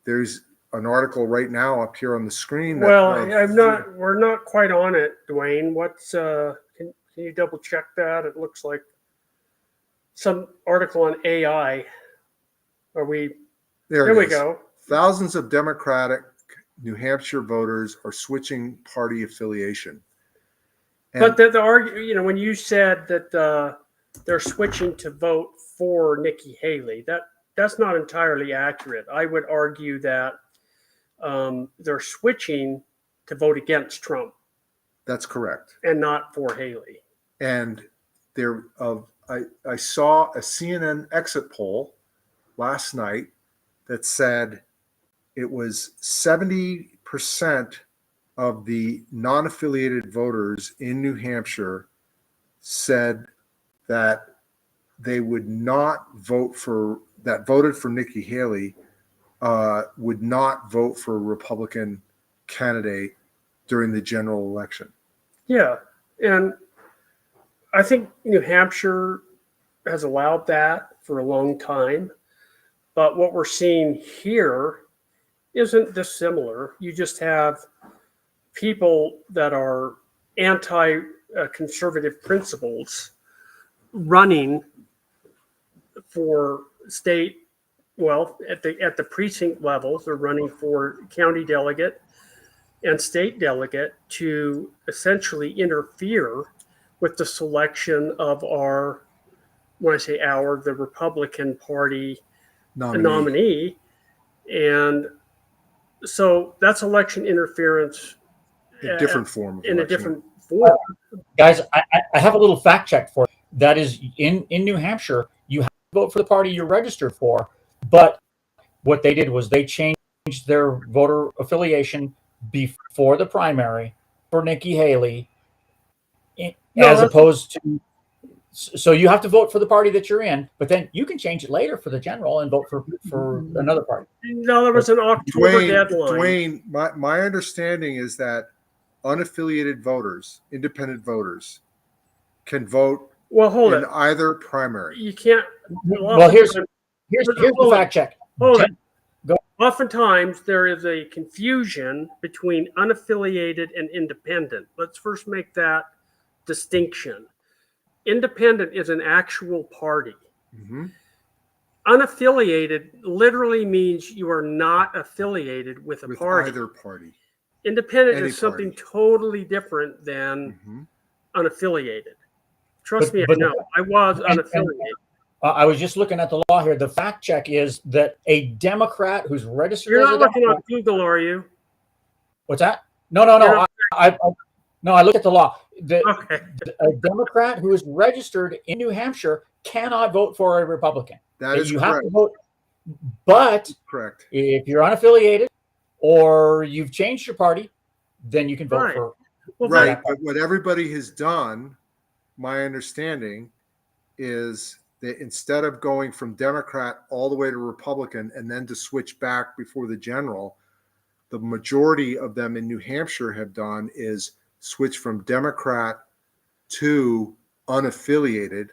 there's an article right now up here on the screen. We're not quite on it, Dwayne. Can you double check that? It looks like some article on AI. There we go. Thousands of Democratic New Hampshire voters are switching party affiliation. But the argument, when you said that they're switching to vote for Nikki Haley, that's not entirely accurate. I would argue that they're switching to vote against Trump. That's correct. And not for Haley. And I saw a CNN exit poll last night that said it was 70% of the non-affiliated voters in New Hampshire said that they would not voted for Nikki Haley, would not vote for a Republican candidate during the general election. Yeah. And I think New Hampshire has allowed that for a long time. But what we're seeing here isn't dissimilar. You just have people that are anti-conservative principles running for state, at the precinct level. They're running for county delegate and state delegate to essentially interfere with the selection of the Republican Party nominee. And so that's election interference A different form of in a election. different form. Guys, I have a little fact check for you. That is in New Hampshire, you have to vote for the party you're registered for, but what they did was they changed their voter affiliation before the primary for Nikki Haley, as opposed to. So you have to vote for the party that you're in, but then you can change it later for the general and vote for another party. No, there was an October deadline. Dwayne, my understanding is that unaffiliated voters, independent voters, can vote Well, hold in it. either primary. You can't. Well, here's the fact check. Hold it. Oftentimes, there is a confusion between unaffiliated and independent. Let's first make that distinction. Independent is an actual party. Mm-hmm. Unaffiliated literally means you are not affiliated with a party. Either party. Independent Any is something party. totally different than Mm-hmm. unaffiliated. Trust me, I but- know. I was unaffiliated. I was just looking at the law here. The fact check is that a Democrat who's registered You're as not a looking Democrat. on Google, are you? What's that? No. I look at the law. Okay. A Democrat who is registered in New Hampshire cannot vote for a Republican. That is You have correct. to vote. But Correct. if you're unaffiliated or you've changed your party, then you can vote Right. for. Well, Right. But what everybody has done, my understanding, is that instead of going from Democrat all the way to Republican and then to switch back before the general, the majority of them in New Hampshire have done is switch from Democrat to unaffiliated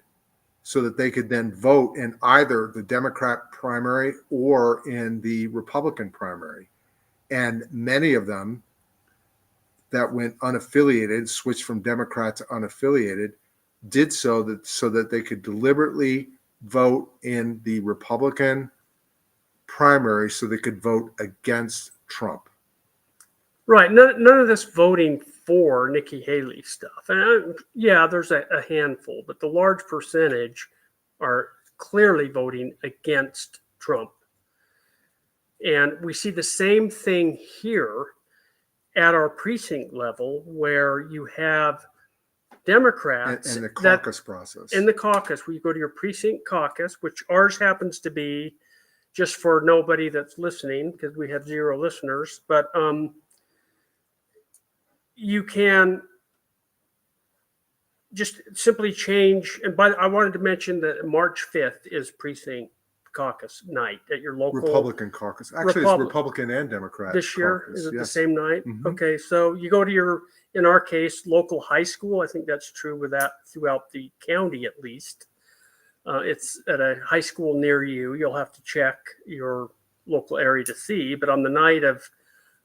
so that they could then vote in either the Democrat primary or in the Republican primary. And many of them that went unaffiliated, switched from Democrat to unaffiliated, did so that they could deliberately vote in the Republican primary so they could vote against Trump. Right. None of this voting for Nikki Haley stuff. And yeah, there's a handful, but the large percentage are clearly voting against Trump. And we see the same thing here at our precinct level, where you have Democrats And the caucus process. in the caucus, where you go to your precinct caucus, which ours happens to be, just for nobody that's listening, because we have 0 listeners, but you can just simply change. And I wanted to mention that March 5th is precinct caucus night at your local Republican caucus. Actually, it's Republican and Democrat. this year. caucus, Is it yes. the same night? Mhm. Okay, so you go to your, in our case, local high school. I think that's true with that throughout the county, at least. It's at a high school near you. You'll have to check your local area to see. But on the night of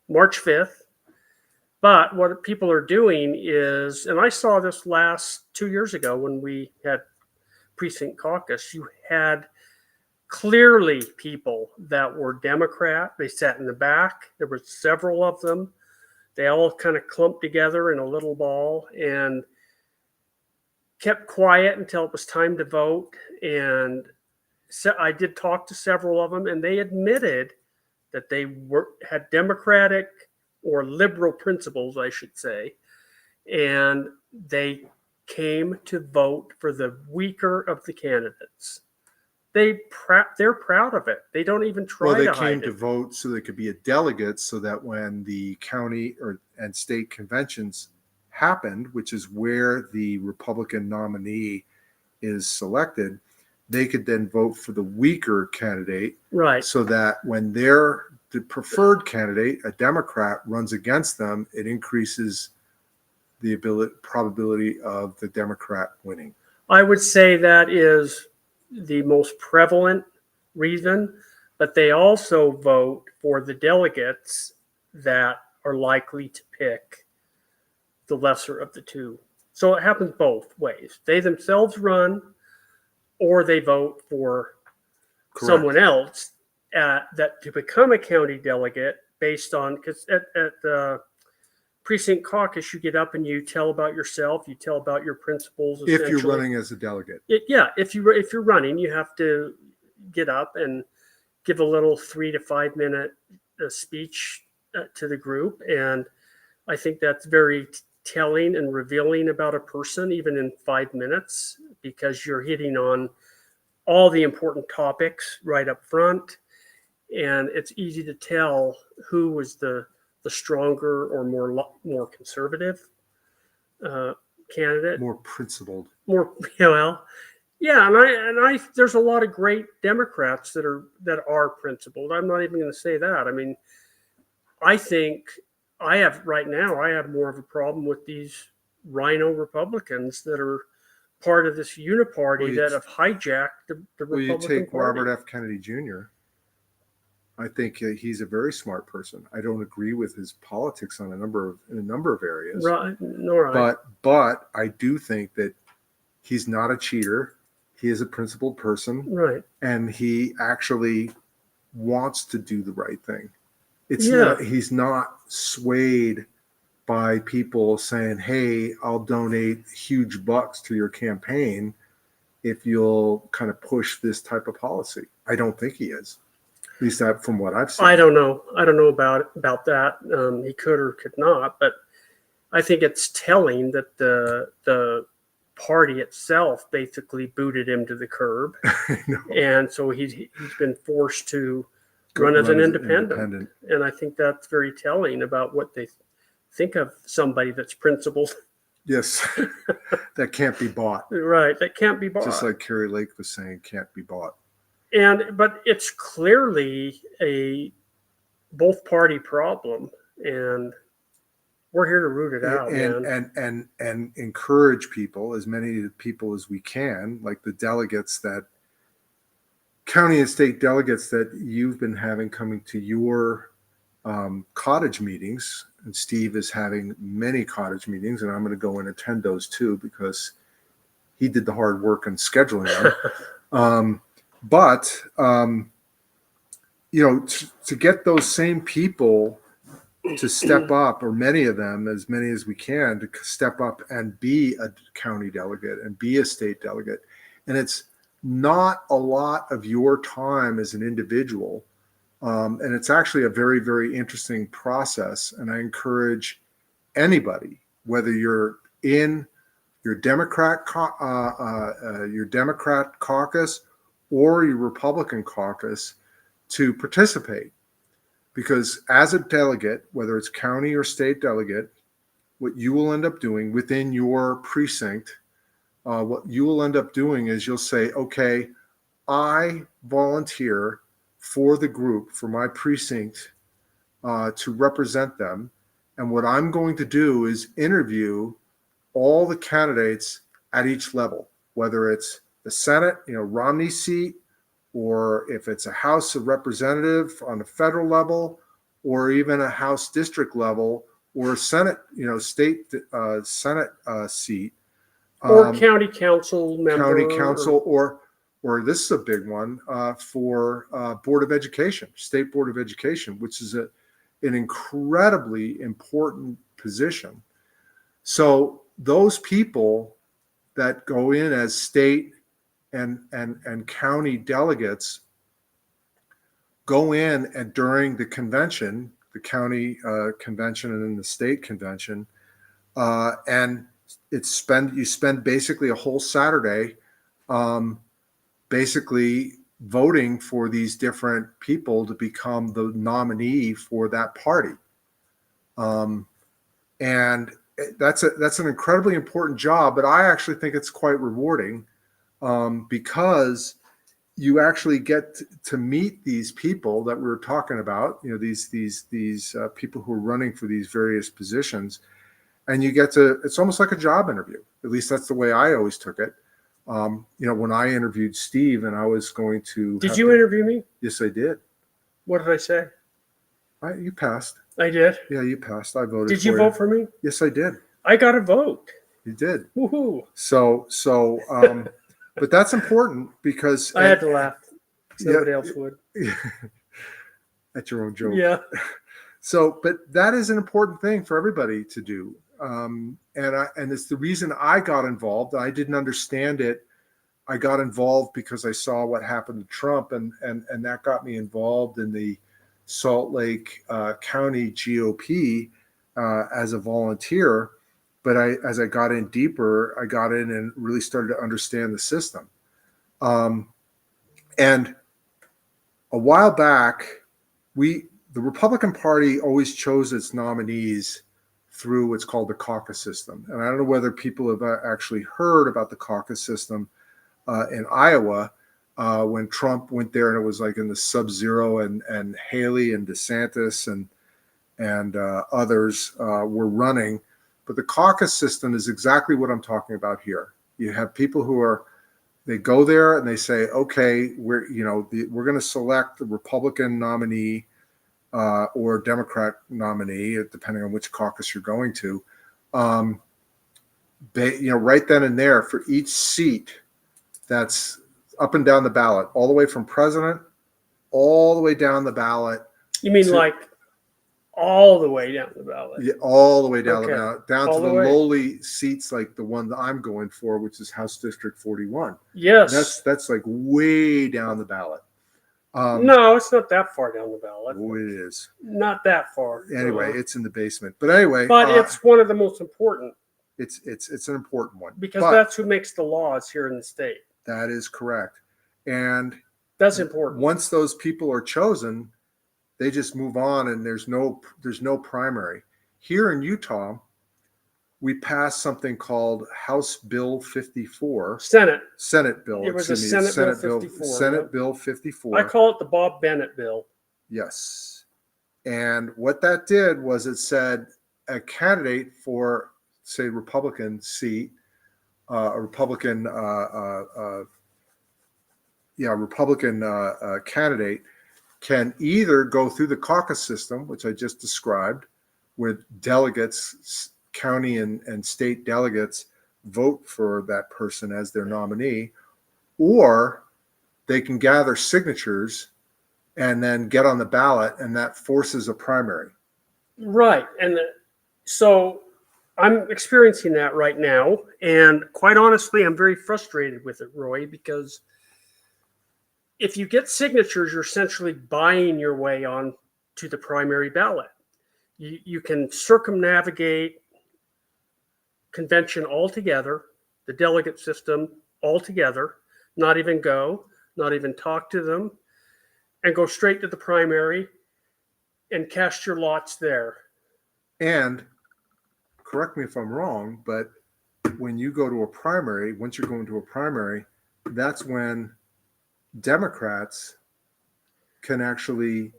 March 5th, but what people are doing is, and I saw this last 2 years ago when we had precinct caucus, you had clearly people that were Democrat. They sat in the back. There were several of them. They all kind of clumped together in a little ball and kept quiet until it was time to vote. And so I did talk to several of them, and they admitted that they had Democratic or liberal principles, I should say, and they came to vote for the weaker of the candidates. They're proud of it. They don't even try to hide it. Well, they came to vote so they could be a delegate, so that when the county and state conventions happened, which is where the Republican nominee is selected, they could then vote for the weaker candidate. Right. So that when the preferred candidate, a Democrat, runs against them, it increases the probability of the Democrat winning. I would say that is the most prevalent reason, but they also vote for the delegates that are likely to pick the lesser of the two. So it happens both ways. They themselves run, or they vote for someone else that to become a county delegate based on, because at the precinct caucus, you get up and you tell about yourself, you tell about your principles. If you're running as a delegate. If you're running, you have to get up and give a little 3 to 5 minute speech to the group. And I think that's very telling and revealing about a person, even in 5 minutes, because you're hitting on all the important topics right up front. And it's easy to tell who was the stronger or more conservative candidate. More principled. More, well, yeah, and I there's a lot of great Democrats that are principled. I'm not even going to say that. I mean, I think I have more of a problem with these rhino Republicans that are part of this uniparty that have hijacked the Well, you Republican take Party. Robert F. Kennedy Jr. I think he's a very smart person. I don't agree with his politics on in a number of areas. Right, nor I. But I do think that he's not a cheater. He is a principled person, Right. and he actually wants to do the right thing. He's not swayed by people saying, "Hey, I'll donate huge bucks to your campaign if you'll kind of push this type of policy." I don't think he is. At least that from what I've seen. I don't know about that. He could or could not, but I think it's telling that the party itself basically booted him to the curb, and so he's been forced to run as an independent. And I think that's very telling about what they think of somebody that's principled. Yes, that can't be bought. Right, that can't be bought. Just like Carrie Lake was saying, can't be bought. But it's clearly a both party problem, and we're here to root it out, and encourage people, as many people as we can, like the delegates, that county and state delegates that you've been having coming to your cottage meetings. And Steve is having many cottage meetings, and I'm going to go and attend those too, because he did the hard work in scheduling them. But to get those same people to step up, or many of them, as many as we can, to step up and be a county delegate and be a state delegate. And it's not a lot of your time as an individual. And it's actually a very, very interesting process. And I encourage anybody, whether you're in your Democrat caucus or your Republican caucus, to participate. Because as a delegate, whether it's county or state delegate, what you will end up doing within your precinct, what you will end up doing is you'll say, okay, I volunteer for the group, for my precinct, to represent them. And what I'm going to do is interview all the candidates at each level, whether it's the Senate, Romney's seat, or if it's a House of Representative on a federal level, or even a House district level, or a Senate, state Senate seat, or county council member, or this is a big one for Board of Education, State Board of Education, which is an incredibly important position. So those people that go in as state and county delegates go in, and during the convention, the county convention and then the state convention, and you spend basically a whole Saturday basically voting for these different people to become the nominee for that party. And that's an incredibly important job, but I actually think it's quite rewarding, because you actually get to meet these people that we were talking about, these people who are running for these various positions, and it's almost like a job interview. At least that's the way I always took it. When I interviewed Steve and I was going to... Did you interview me? Yes, I did. What did I say? You passed. I did? Yeah, you passed. I voted. Did you vote for me? Yes, I did. I got a vote. You did. Woohoo. So, but that's important, because... I had to laugh. Nobody else would. At your own joke. Yeah. So, but that is an important thing for everybody to do. And it's the reason I got involved. I didn't understand it I got involved because I saw what happened to Trump, and that got me involved in the Salt Lake County GOP as a volunteer. But as I got in deeper, I got in and really started to understand the system. And a while back, the Republican Party always chose its nominees through what's called the caucus system. And I don't know whether people have actually heard about the caucus system in Iowa when Trump went there, and it was like in the sub-zero, and Haley and DeSantis and others were running. But the caucus system is exactly what I'm talking about here. You have people they go there and they say, okay, we're going to select the Republican nominee or Democrat nominee, depending on which caucus you're going to. Right then and there, for each seat that's up and down the ballot, all the way from president, all the way down the ballot. You mean like all the way down the ballot? Yeah, all the way down the ballot, down all to the way. lowly seats like the one that I'm going for, which is House District 41. Yes. That's like way down the ballot. No, it's not that far down the ballot. Oh, it is. Not that far. Anyway, it's in the basement. But anyway. But it's one of the most important. It's an important one. Because that's who makes the laws here in the state. That is correct. And that's important. Once those people are chosen, they just move on, and there's no primary. Here in Utah, we passed something called House Bill 54. Senate Bill. It was a Senate Bill 54. Senate Bill 54. I call it the Bob Bennett Bill. Yes. And what that did was it said a candidate for, say, Republican seat, Republican candidate can either go through the caucus system, which I just described, where delegates, county and state delegates, vote for that person as their nominee, or they can gather signatures and then get on the ballot, and that forces a primary. Right. And so I'm experiencing that right now. And quite honestly, I'm very frustrated with it, Roy, because if you get signatures, you're essentially buying your way on to the primary ballot. You can circumnavigate convention altogether, the delegate system altogether, not even talk to them, and go straight to the primary and cast your lots there. And correct me if I'm wrong, but when you go to a primary, once you're going to a primary, that's when Democrats can actually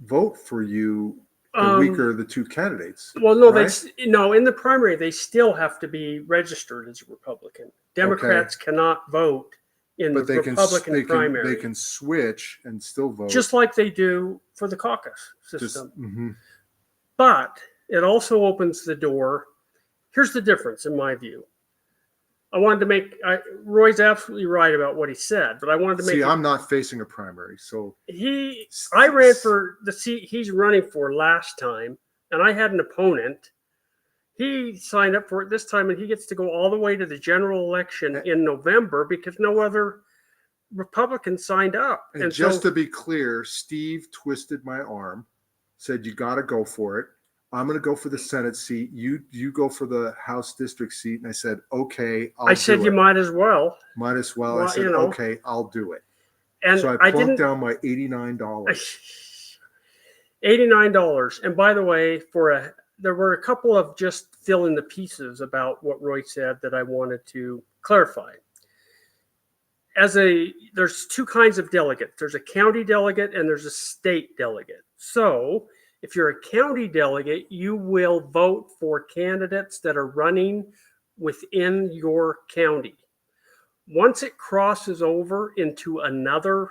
vote for you the weaker the two candidates. Well, no, right? in the primary, they still have to be registered as a Republican. Democrats cannot vote in the Republican primary. They can switch and still vote. Just like they do for the caucus system. But it also opens the door. Here's the difference, in my view. I wanted to make Roy's absolutely right about what he said, but I wanted to make. See, I'm not facing a primary, so I ran for the seat he's running for last time, and I had an opponent. He signed up for it this time, and he gets to go all the way to the general election in November because no other Republican signed up. And just to be clear, Steve twisted my arm, said you got to go for it. I'm going to go for the Senate seat. You go for the House district seat. And I said, okay, I said you might as well. Might as well. I said, okay, I'll do it. And so I plunked down my $89. $89. And by the way, there were a couple of just fill in the pieces about what Roy said that I wanted to clarify. There's two kinds of delegates. There's a county delegate and there's a state delegate. So if you're a county delegate, you will vote for candidates that are running within your county. Once it crosses over into another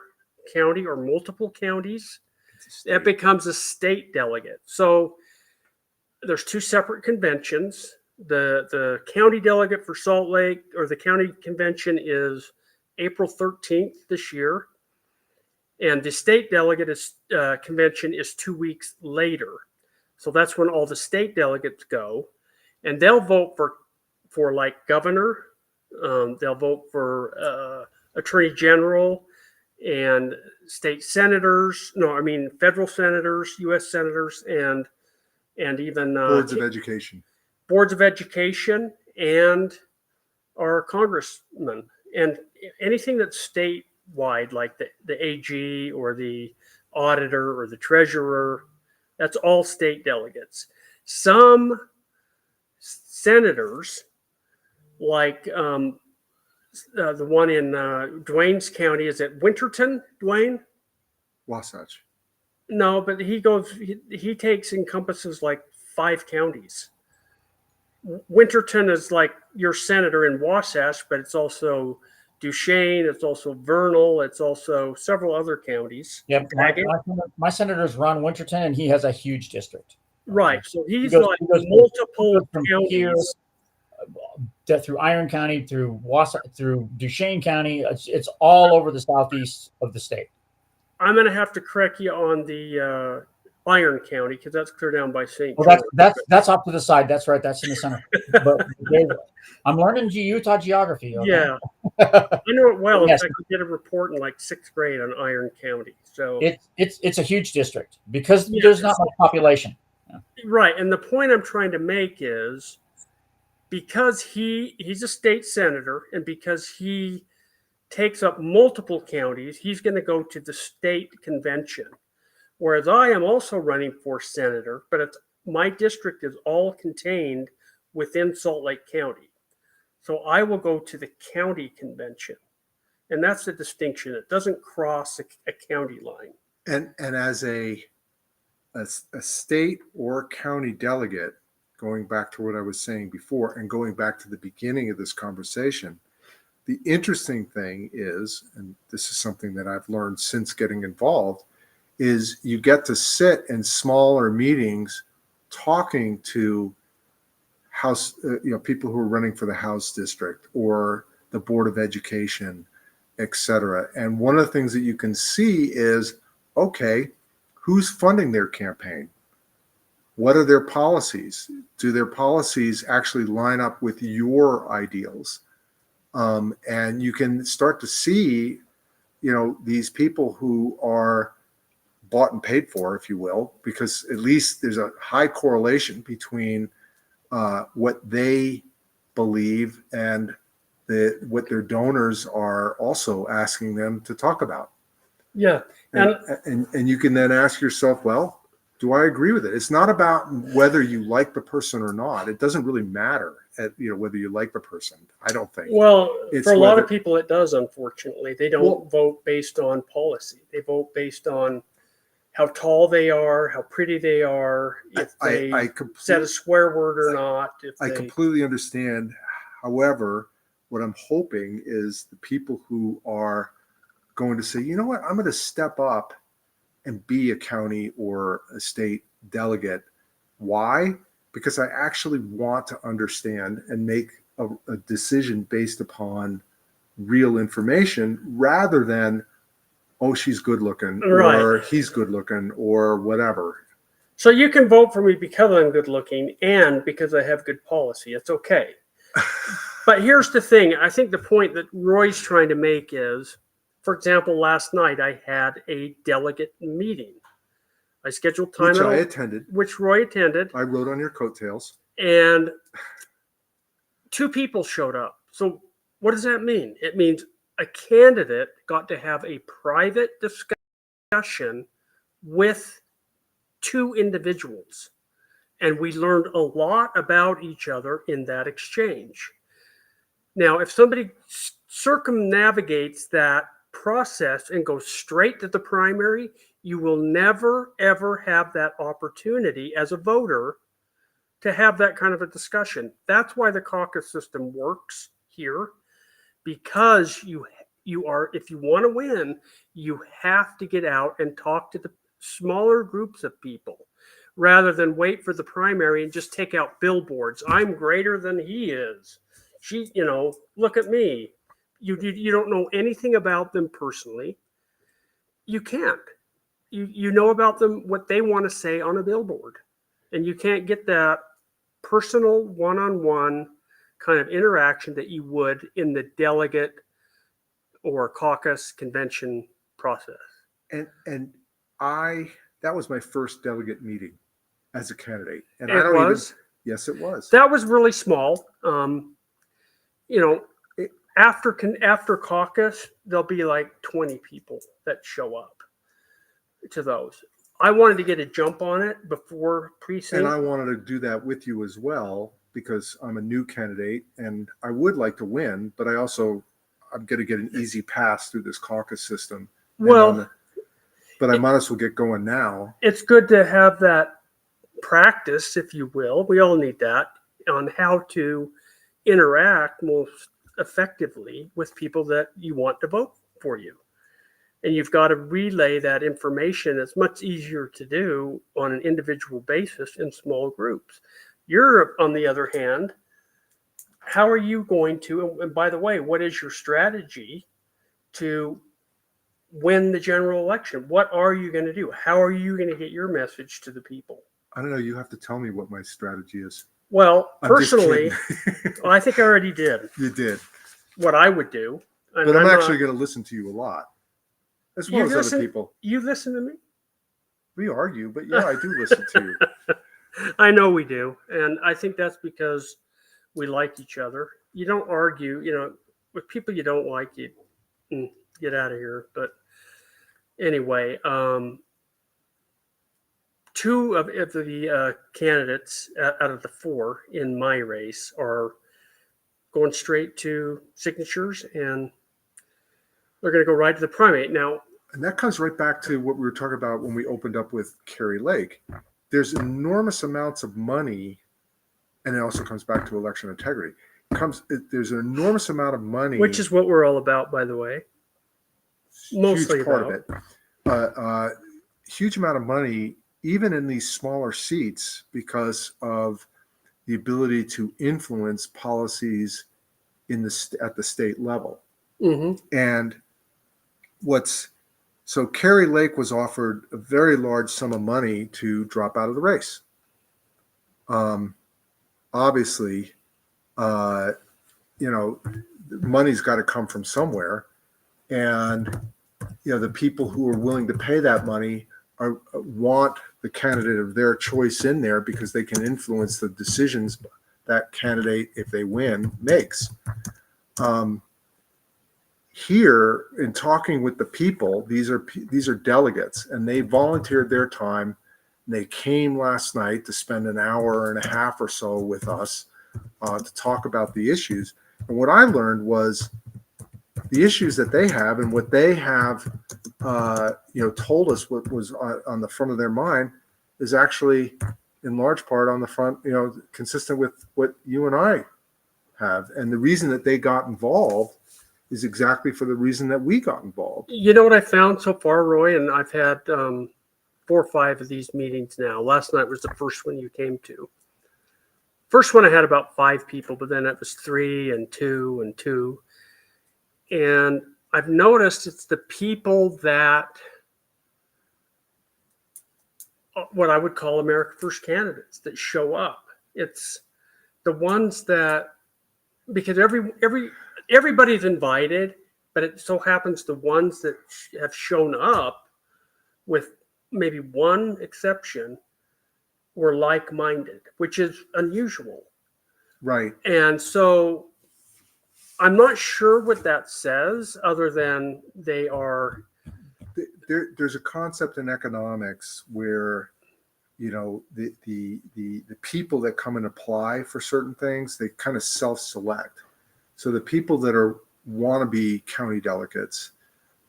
county or multiple counties, it becomes a state delegate. So there's two separate conventions. The county delegate for Salt Lake, or the county convention, is April 13th this year. And the state delegate convention is 2 weeks later. So that's when all the state delegates go. And they'll vote for like governor, They'll vote for attorney general and state senators. No, I mean federal senators, U.S. senators, and even Boards of education. boards of education and our congressmen, and anything that's statewide, like the AG or the auditor or the treasurer. That's all state delegates. Some senators, like the one in Dwayne's county, is it Winterton, Dwayne? Wasatch. No, but he encompasses like 5 counties. Winterton is like your senator in Wasatch, but it's also Duchesne, it's also Vernal, it's also several other counties. Yep. My senator's Ron Winterton, and he has a huge district. Right. So He he's goes multiple from counties. here through Iron County, through through Duchesne County. It's all over the southeast of the state. I'm going to have to correct you on the Iron County, because that's clear down by St. Well, George. that's off to the side. That's right. That's in the center. But I'm learning Utah geography. Okay? Yeah, I know it well. Yes. In fact, I did a report in like 6th grade on Iron County. So it's a huge district because there's not much population. right, and the point I'm trying to make is because he's a state senator, and because he takes up multiple counties, he's going to go to the state convention. Whereas I am also running for senator, but my district is all contained within Salt Lake County. So I will go to the county convention. And that's the distinction. It doesn't cross a county line. And as a state or county delegate, going back to what I was saying before and going back to the beginning of this conversation, the interesting thing is, and this is something that I've learned since getting involved, is you get to sit in smaller meetings talking to House, people who are running for the House district or the Board of Education, et cetera. And one of the things that you can see is, okay, who's funding their campaign? What are their policies? Do their policies actually line up with your ideals? And you can start to see, these people who are bought and paid for, if you will, because at least there's a high correlation between what they believe and what their donors are also asking them to talk about. Yeah. And you can then ask yourself, well, do I agree with it? It's not about whether you like the person or not. It doesn't really matter whether you like the person. I don't think. Well, It's for a lot of people, it does, unfortunately. They don't Well- vote based on policy. They vote based on how tall they are, how pretty they are, if they said a swear word or not. I completely understand. However, what I'm hoping is the people who are going to say, you know what, I'm going to step up and be a county or a state delegate. Why? Because I actually want to understand and make a decision based upon real information rather than, oh, she's good looking, Right. or he's good looking, or whatever. So you can vote for me because I'm good looking and because I have good policy. It's okay. But here's the thing. I think the point that Roy's trying to make is, for example, last night I had a delegate meeting. I scheduled time, which Roy attended. I rode on your coattails. And 2 people showed up. So what does that mean? It means a candidate got to have a private discussion with 2 individuals. And we learned a lot about each other in that exchange. Now, if somebody circumnavigates that process and goes straight to the primary, you will never, ever have that opportunity as a voter to have that kind of a discussion. That's why the caucus system works here, because you are, if you want to win, you have to get out and talk to the smaller groups of people rather than wait for the primary and just take out billboards. I'm greater than he is. Look at me. You don't know anything about them personally. You can't. You know about them, what they want to say on a billboard. And you can't get that personal one-on-one kind of interaction that you would in the delegate or caucus convention process. And that was my first delegate meeting as a candidate. And It was. Yes, it was. That was really small. After caucus, there'll be like 20 people that show up to those. I wanted to get a jump on it before precinct. And I wanted to do that with you as well, because I'm a new candidate and I would like to win, but I'm going to get an easy pass through this caucus system. Well, but I might as well get going now. It's good to have that practice, if you will. We all need that on how to interact most effectively with people that you want to vote for you. And you've got to relay that information. It's much easier to do on an individual basis in small groups. You're, on the other hand, how are you going to, and by the way, what is your strategy to win the general election? What are you going to do? How are you going to get your message to the people? I don't know. You have to tell me what my strategy is. Well, I'm just personally, kidding. I think I already did You did. what I would do. And But I'm actually going to listen to you a lot, as well as listen, other people. You listen to me? We argue, but yeah, I do listen to you. I know we do. And I think that's because we like each other. You don't argue, with people you don't like, you get out of here. But anyway, two of the candidates out of the four in my race are going straight to signatures, and they're going to go right to the primate. Now, and that comes right back to what we were talking about when we opened up with Kerry Lake. There's enormous amounts of money, and it also comes back to election integrity. There's an enormous amount of money, which is what we're all about, by the way. Mostly huge part about. of it. Huge amount of money, even in these smaller seats, because of the ability to influence policies at the state level. Mm-hmm. And so Kerry Lake was offered a very large sum of money to drop out of the race. Obviously, money's got to come from somewhere, and the people who are willing to pay that money want the candidate of their choice in there because they can influence the decisions that candidate, if they win, makes. Here, in talking with the people, these are delegates, and they volunteered their time. And they came last night to spend an hour and a half or so with us to talk about the issues. And what I learned was the issues that they have, and what they have, told us what was on the front of their mind is actually, in large part, on the front, consistent with what you and I have. And the reason that they got involved is exactly for the reason that we got involved. You know what I found so far, Roy? And I've had 4 or 5 of these meetings now. Last night was the first one you came to. First one I had about 5 people, but then it was 3 and 2 and 2. And I've noticed it's the people that, what I would call America First candidates, that show up. It's the ones that, because everybody's invited, but it so happens the ones that have shown up, with maybe one exception, were like-minded, which is unusual. Right. And so I'm not sure what that says, other than they are. There's a concept in economics where, the people that come and apply for certain things, they kind of self-select. So the people that want to be county delegates,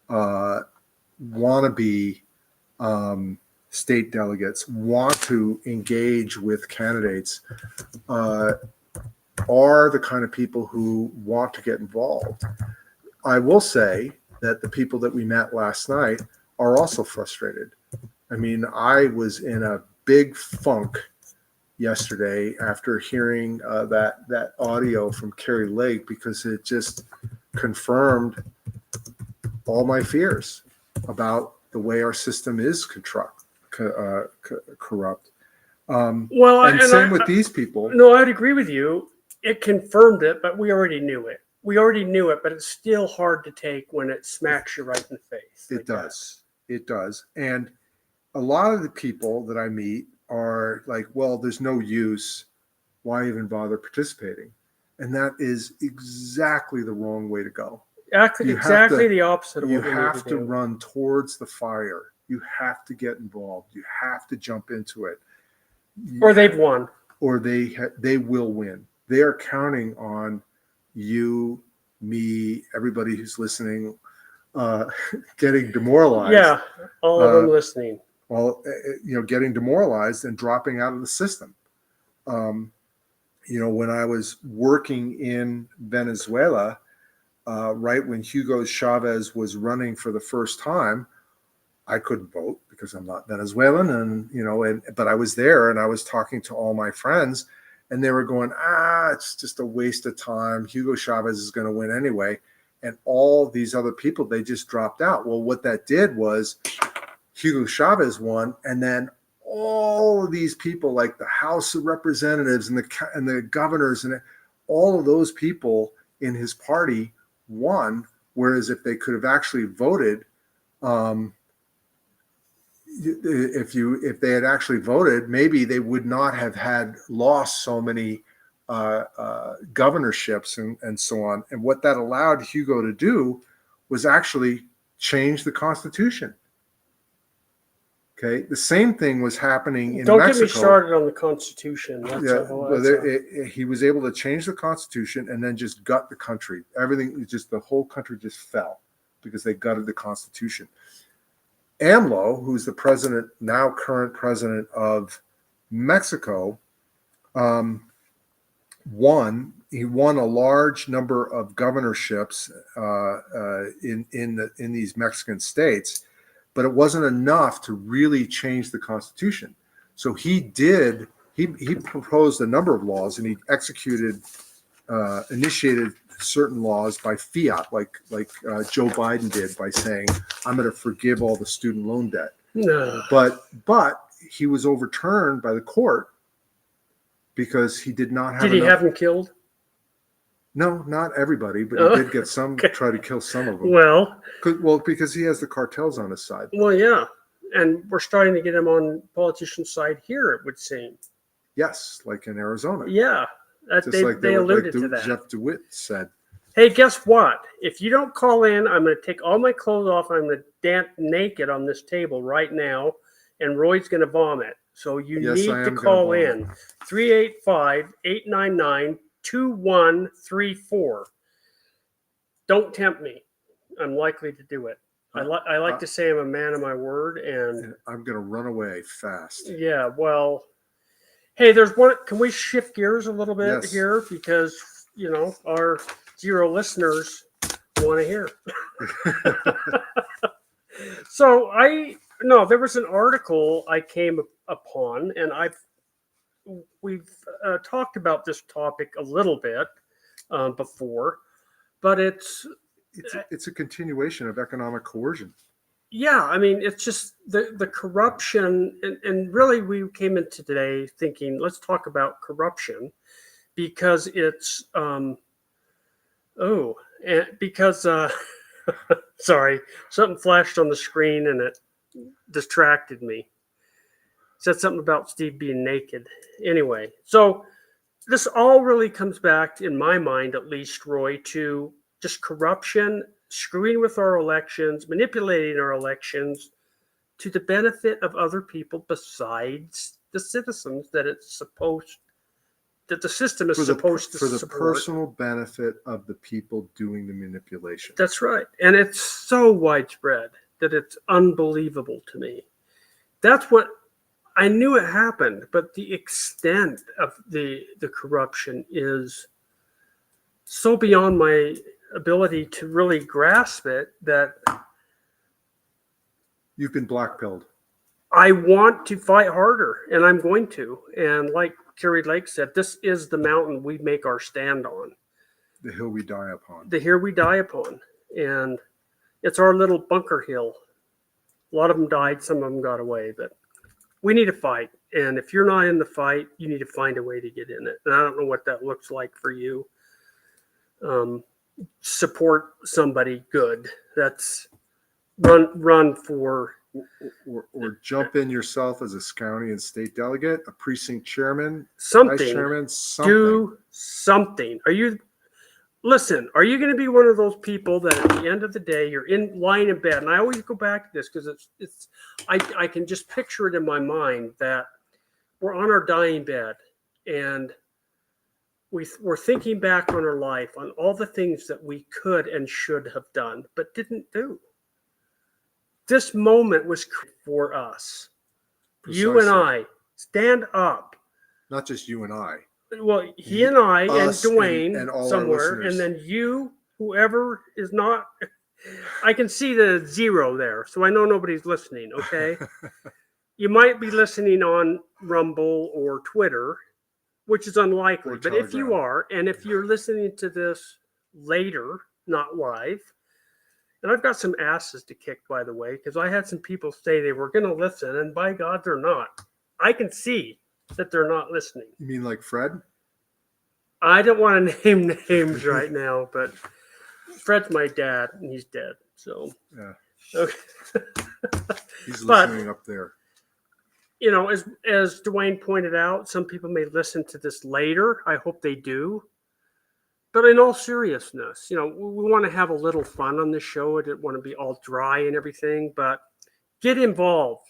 want to be state delegates, want to engage with candidates, are the kind of people who want to get involved. I will say that the people that we met last night are also frustrated. I mean, I was in a big funk yesterday after hearing that audio from Kerry Lake, because it just confirmed all my fears about the way our system is corrupt. Well, and same with these people. No, I'd agree with you. it confirmed it, but we already knew it. We already knew it, but it's still hard to take when it smacks you right in the face. It does. It does. And a lot of the people that I meet are like, well, there's no use. Why even bother participating? And that is exactly the wrong way to go. Exactly the opposite of you what we have need to to do. run towards the fire. You have to get involved. You have to jump into it. Or they've won. Or they will win. They are counting on you, me, everybody who's listening, getting demoralized. Yeah, all of them listening. Well, getting demoralized and dropping out of the system. When I was working in Venezuela, right when Hugo Chavez was running for the first time, I couldn't vote because I'm not Venezuelan, but I was there and I was talking to all my friends, and they were going, it's just a waste of time. Hugo Chavez is going to win anyway, and all these other people, they just dropped out. Well, what that did was Hugo Chavez won, and then all of these people, like the House of Representatives and the governors and all of those people in his party won. Whereas if they could have actually voted, if they had actually voted, maybe they would not have had lost so many governorships and so on. And what that allowed Hugo to do was actually change the Constitution. Okay, the same thing was happening in Don't Mexico. get me started on the Constitution. He was able to change the Constitution and then just gut the country. The whole country just fell because they gutted the Constitution. AMLO, who's the current president of Mexico, won. He won a large number of governorships in these Mexican states. But it wasn't enough to really change the Constitution. So he proposed a number of laws, and he initiated certain laws by fiat, like Joe Biden did by saying, I'm going to forgive all the student loan debt. No. But he was overturned by the court because he did not have Did he have him killed? No, not everybody, but he did get some, try to kill some of them. Well, because he has the cartels on his side. Well, yeah. And we're starting to get him on politicians' side here, it would seem. Yes, like in Arizona. Yeah. They alluded to that. Jeff DeWitt said. Hey, guess what? If you don't call in, I'm going to take all my clothes off. I'm going to dance naked on this table right now, and Roy's going to vomit. So you need to call in 385-899-2134. Don't tempt me. I'm likely to do it. I like to say I'm a man of my word, and I'm going to run away fast. Yeah, well, hey, there's one. Can we shift gears a little bit here because our 0 listeners want to hear. So there was an article I came upon, and we've talked about this topic a little bit before, but it's a continuation of economic coercion. Yeah, I mean, it's just the corruption, and really we came in today thinking, let's talk about corruption because it's sorry, something flashed on the screen and it distracted me. It said something about Steve being naked. Anyway, so this all really comes back, in my mind at least, Roy, to just corruption, screwing with our elections, manipulating our elections to the benefit of other people besides the citizens that the system is supposed to support. For the personal benefit of the people doing the manipulation. That's right. And it's so widespread that it's unbelievable to me. That's what I knew it happened, but the extent of the corruption is so beyond my ability to really grasp it that you've been blackpilled. I want to fight harder, and I'm going to. And like Kerry Lake said, this is the mountain we make our stand on. The hill we die upon. The hill we die upon. And it's our little bunker hill. A lot of them died, some of them got away, but we need to fight. And if you're not in the fight, you need to find a way to get in it. And I don't know what that looks like for you. Support somebody good. That's run for, or jump in yourself as a county and state delegate, a precinct chairman, something. vice chairman, something. Do something. Are you going to be one of those people that at the end of the day you're lying in bed? And I always go back to this because I can just picture it in my mind that we're on our dying bed and we're thinking back on our life, on all the things that we could and should have done, but didn't do. This moment was for us. Precisely. You and I, stand up. Not just you and I. Well, he and I and Us Dwayne and all our somewhere, listeners. and then you, whoever is not. I can see the 0 there, so I know nobody's listening, okay? You might be listening on Rumble or Twitter, which is unlikely. Or but if you Telegram. are, and if you're listening to this later, not live, and I've got some asses to kick, by the way, because I had some people say they were going to listen, and by God, they're not. I can see that they're not listening. You mean like Fred? I don't want to name names right now, but Fred's my dad, and he's dead. So, Yeah. okay. He's But- listening up there. You know, as Dwayne pointed out, some people may listen to this later. I hope they do. But in all seriousness, you know, we want to have a little fun on this show. I didn't want to be all dry and everything, but get involved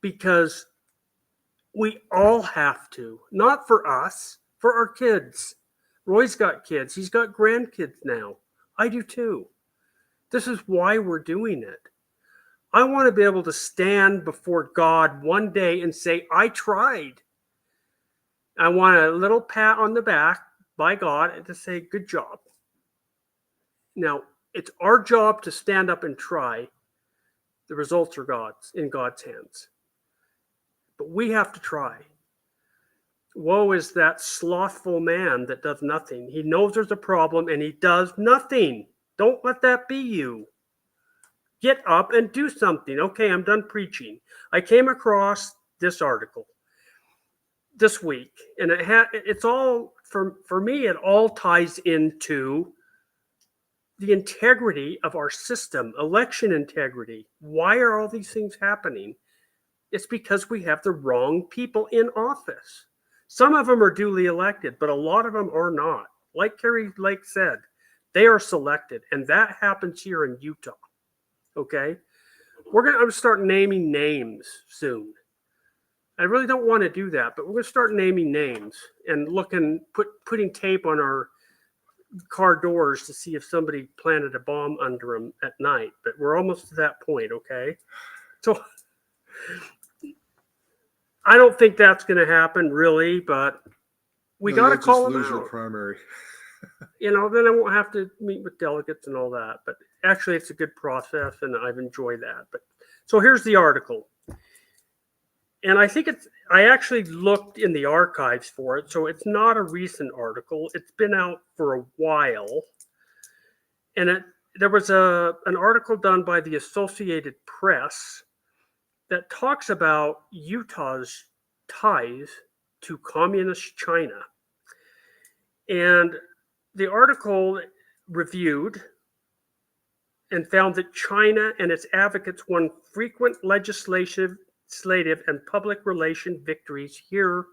because we all have to. Not for us, for our kids. Roy's got kids. He's got grandkids now. I do too. This is why we're doing it. I want to be able to stand before God one day and say, I tried. I want a little pat on the back by God and to say, good job. Now, it's our job to stand up and try. The results are in God's hands. But we have to try. Woe is that slothful man that does nothing. He knows there's a problem and he does nothing. Don't let that be you. Get up and do something. Okay, I'm done preaching. I came across this article this week, and it's all, for me, it all ties into the integrity of our system, election integrity. Why are all these things happening? It's because we have the wrong people in office. Some of them are duly elected, but a lot of them are not. Like Kerry Lake said, they are selected, and that happens here in Utah. Okay, I'm going to start naming names soon. I really don't want to do that, but we're going to start naming names and putting tape on our car doors to see if somebody planted a bomb under them at night. But we're almost to that point, okay? So I don't think that's going to happen, really, but we got to call them lose out. your primary. You know, then I won't have to meet with delegates and all that. But actually, it's a good process, and I've enjoyed that. But so here's the article. And I think I actually looked in the archives for it, so it's not a recent article. It's been out for a while. And there was an article done by the Associated Press that talks about Utah's ties to communist China. And the article reviewed and found that China and its advocates won frequent legislative and public relation victories here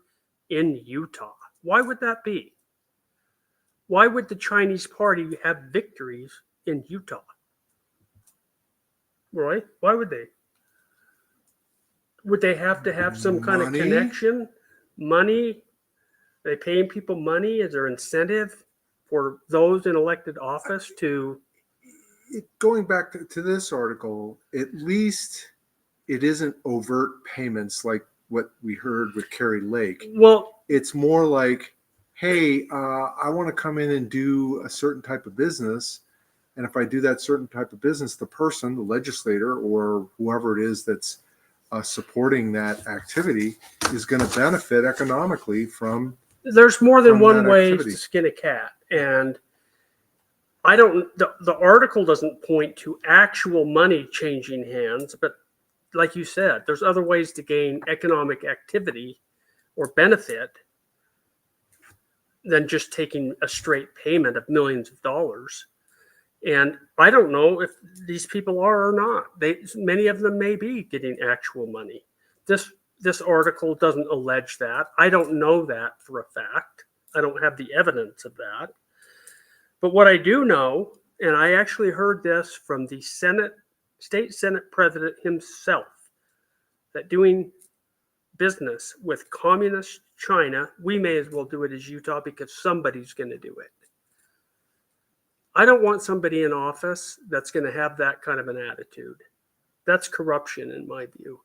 in Utah. Why would that be? Why would the Chinese party have victories in Utah? Roy, why would they? Would they have to have some kind of connection? Money? Are they paying people money? Is there incentive for those in elected office to? Going back to this article, at least it isn't overt payments like what we heard with Kerry Lake. Well, it's more like, hey, I want to come in and do a certain type of business. And if I do that certain type of business, the person, the legislator, or whoever it is that's supporting that activity is going to benefit economically from. There's more than one way activity. to skin a cat. And the article doesn't point to actual money changing hands, but like you said, there's other ways to gain economic activity or benefit than just taking a straight payment of millions of dollars. And I don't know if these people are or not. Many of them may be getting actual money. This article doesn't allege that. I don't know that for a fact. I don't have the evidence of that. But what I do know, and I actually heard this from the state Senate president himself, that doing business with communist China, we may as well do it as Utah because somebody's going to do it. I don't want somebody in office that's going to have that kind of an attitude. That's corruption in my view.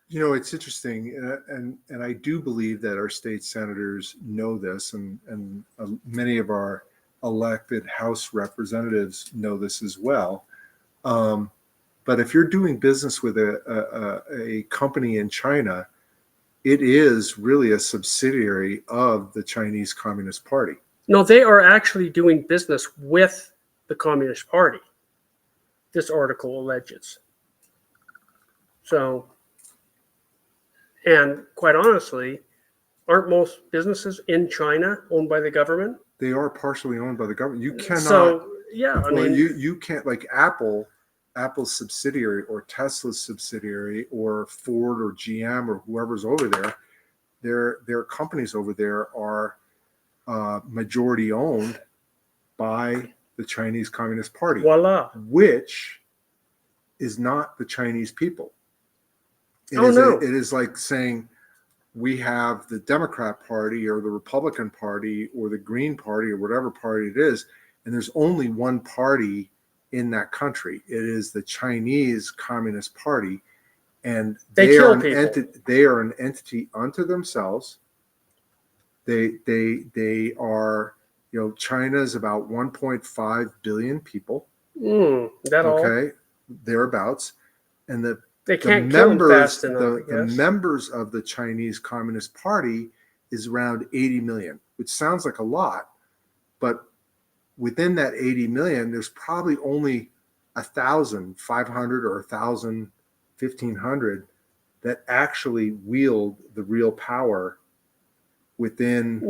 You know, it's interesting, and I do believe that our state senators know this, and many of our elected House representatives know this as well. But if you're doing business with a company in China, it is really a subsidiary of the Chinese Communist Party. No, they are actually doing business with the Communist Party, this article alleges. So, and quite honestly, aren't most businesses in China owned by the government? They are partially owned by the government. You cannot. So, yeah, I mean, you can't, like Apple's subsidiary or Tesla's subsidiary or Ford or GM or whoever's over there, their companies over there are majority owned by the Chinese Communist Party, voila. which is not the Chinese people. No. It is like saying we have the Democrat Party or the Republican Party or the Green Party or whatever party it is, and there's only one party in that country. It is the Chinese Communist Party, and they are an entity unto themselves. They are, you know, China's about 1.5 billion people. Okay, thereabouts, and they can't kill them fast enough, the members of the Chinese Communist Party is around 80 million, which sounds like a lot, but within that 80 million, there's probably only 1,500 or 1,500 that actually wield the real power within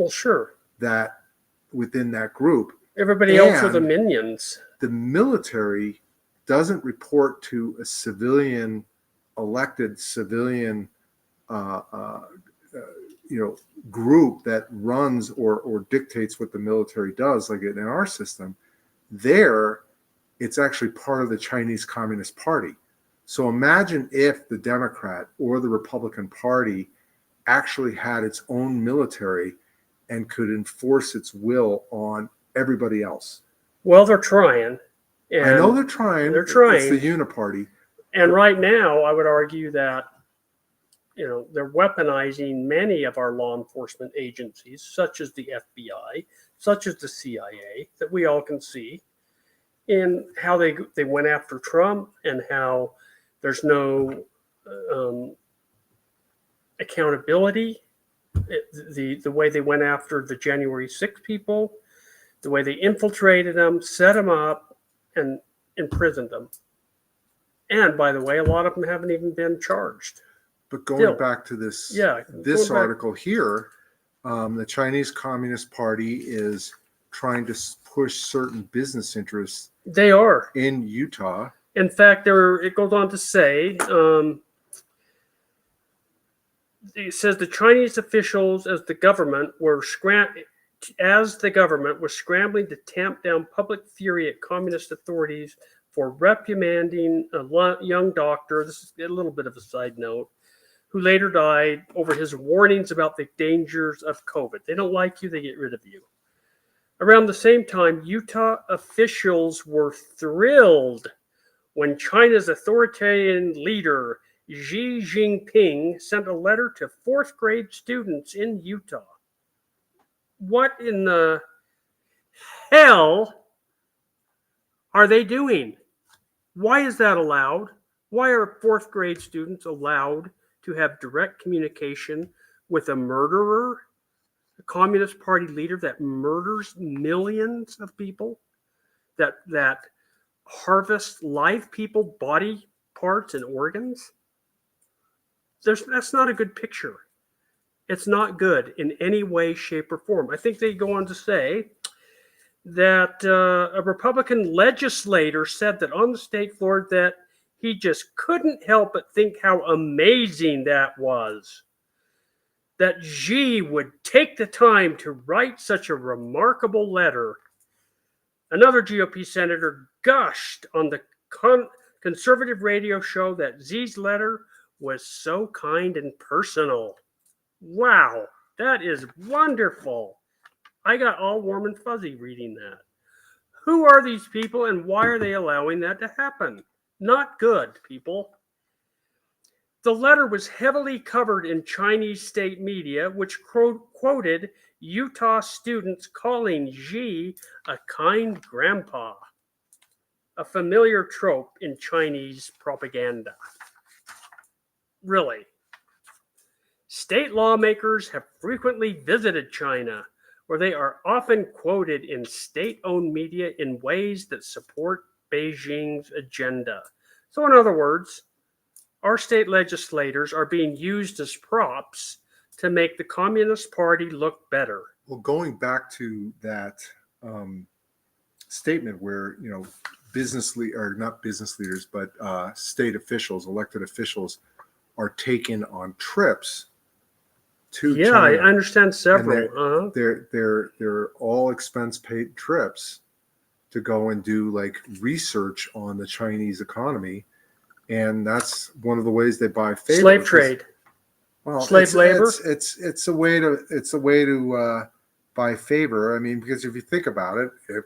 that group. Everybody else are the minions. The military doesn't report to a civilian, elected civilian, group that runs or dictates what the military does, like in our system. There, it's actually part of the Chinese Communist Party. So imagine if the Democrat or the Republican Party actually had its own military and could enforce its will on everybody else. Well, they're trying. I know they're trying. They're trying. It's the uniparty. And right now, I would argue that, you know, they're weaponizing many of our law enforcement agencies, such as the FBI, such as the CIA, that we all can see, in how they went after Trump and how there's no accountability. The way they went after the January 6th people, the way they infiltrated them, set them up, and imprisoned them. And by the way, a lot of them haven't even been charged. But going back to this article here, the Chinese Communist Party is trying to push certain business interests. They are in Utah. In fact, it goes on to say, it says the Chinese officials, as the government was scrambling to tamp down public fury at communist authorities for reprimanding a young doctor. This is a little bit of a side note, who later died over his warnings about the dangers of COVID. They don't like you, they get rid of you. Around the same time, Utah officials were thrilled when China's authoritarian leader, Xi Jinping, sent a letter to fourth grade students in Utah. What in the hell are they doing? Why is that allowed? Why are fourth grade students allowed to have direct communication with a murderer, a Communist Party leader that murders millions of people, that harvests live people, body parts and organs? That's not a good picture. It's not good in any way, shape, or form. I think they go on to say that a Republican legislator said that on the state floor that he just couldn't help but think how amazing that was. That Xi would take the time to write such a remarkable letter. Another GOP senator gushed on the conservative radio show that Xi's letter was so kind and personal. Wow, that is wonderful. I got all warm and fuzzy reading that. Who are these people and why are they allowing that to happen? Not good, people. The letter was heavily covered in Chinese state media, which quoted Utah students calling Xi a kind grandpa, a familiar trope in Chinese propaganda. Really. State lawmakers have frequently visited China, where they are often quoted in state-owned media in ways that support Beijing's agenda. So in other words, our state legislators are being used as props to make the Communist Party look better. Well, going back to that statement where, not business leaders, but state officials, elected officials are taken on trips to Yeah, China. I understand several. They're all expense paid trips to go and do like research on the Chinese economy. And that's one of the ways they buy favor. Slave trade. Well, slave labor. It's a way to buy favor. I mean, because if you think about it, if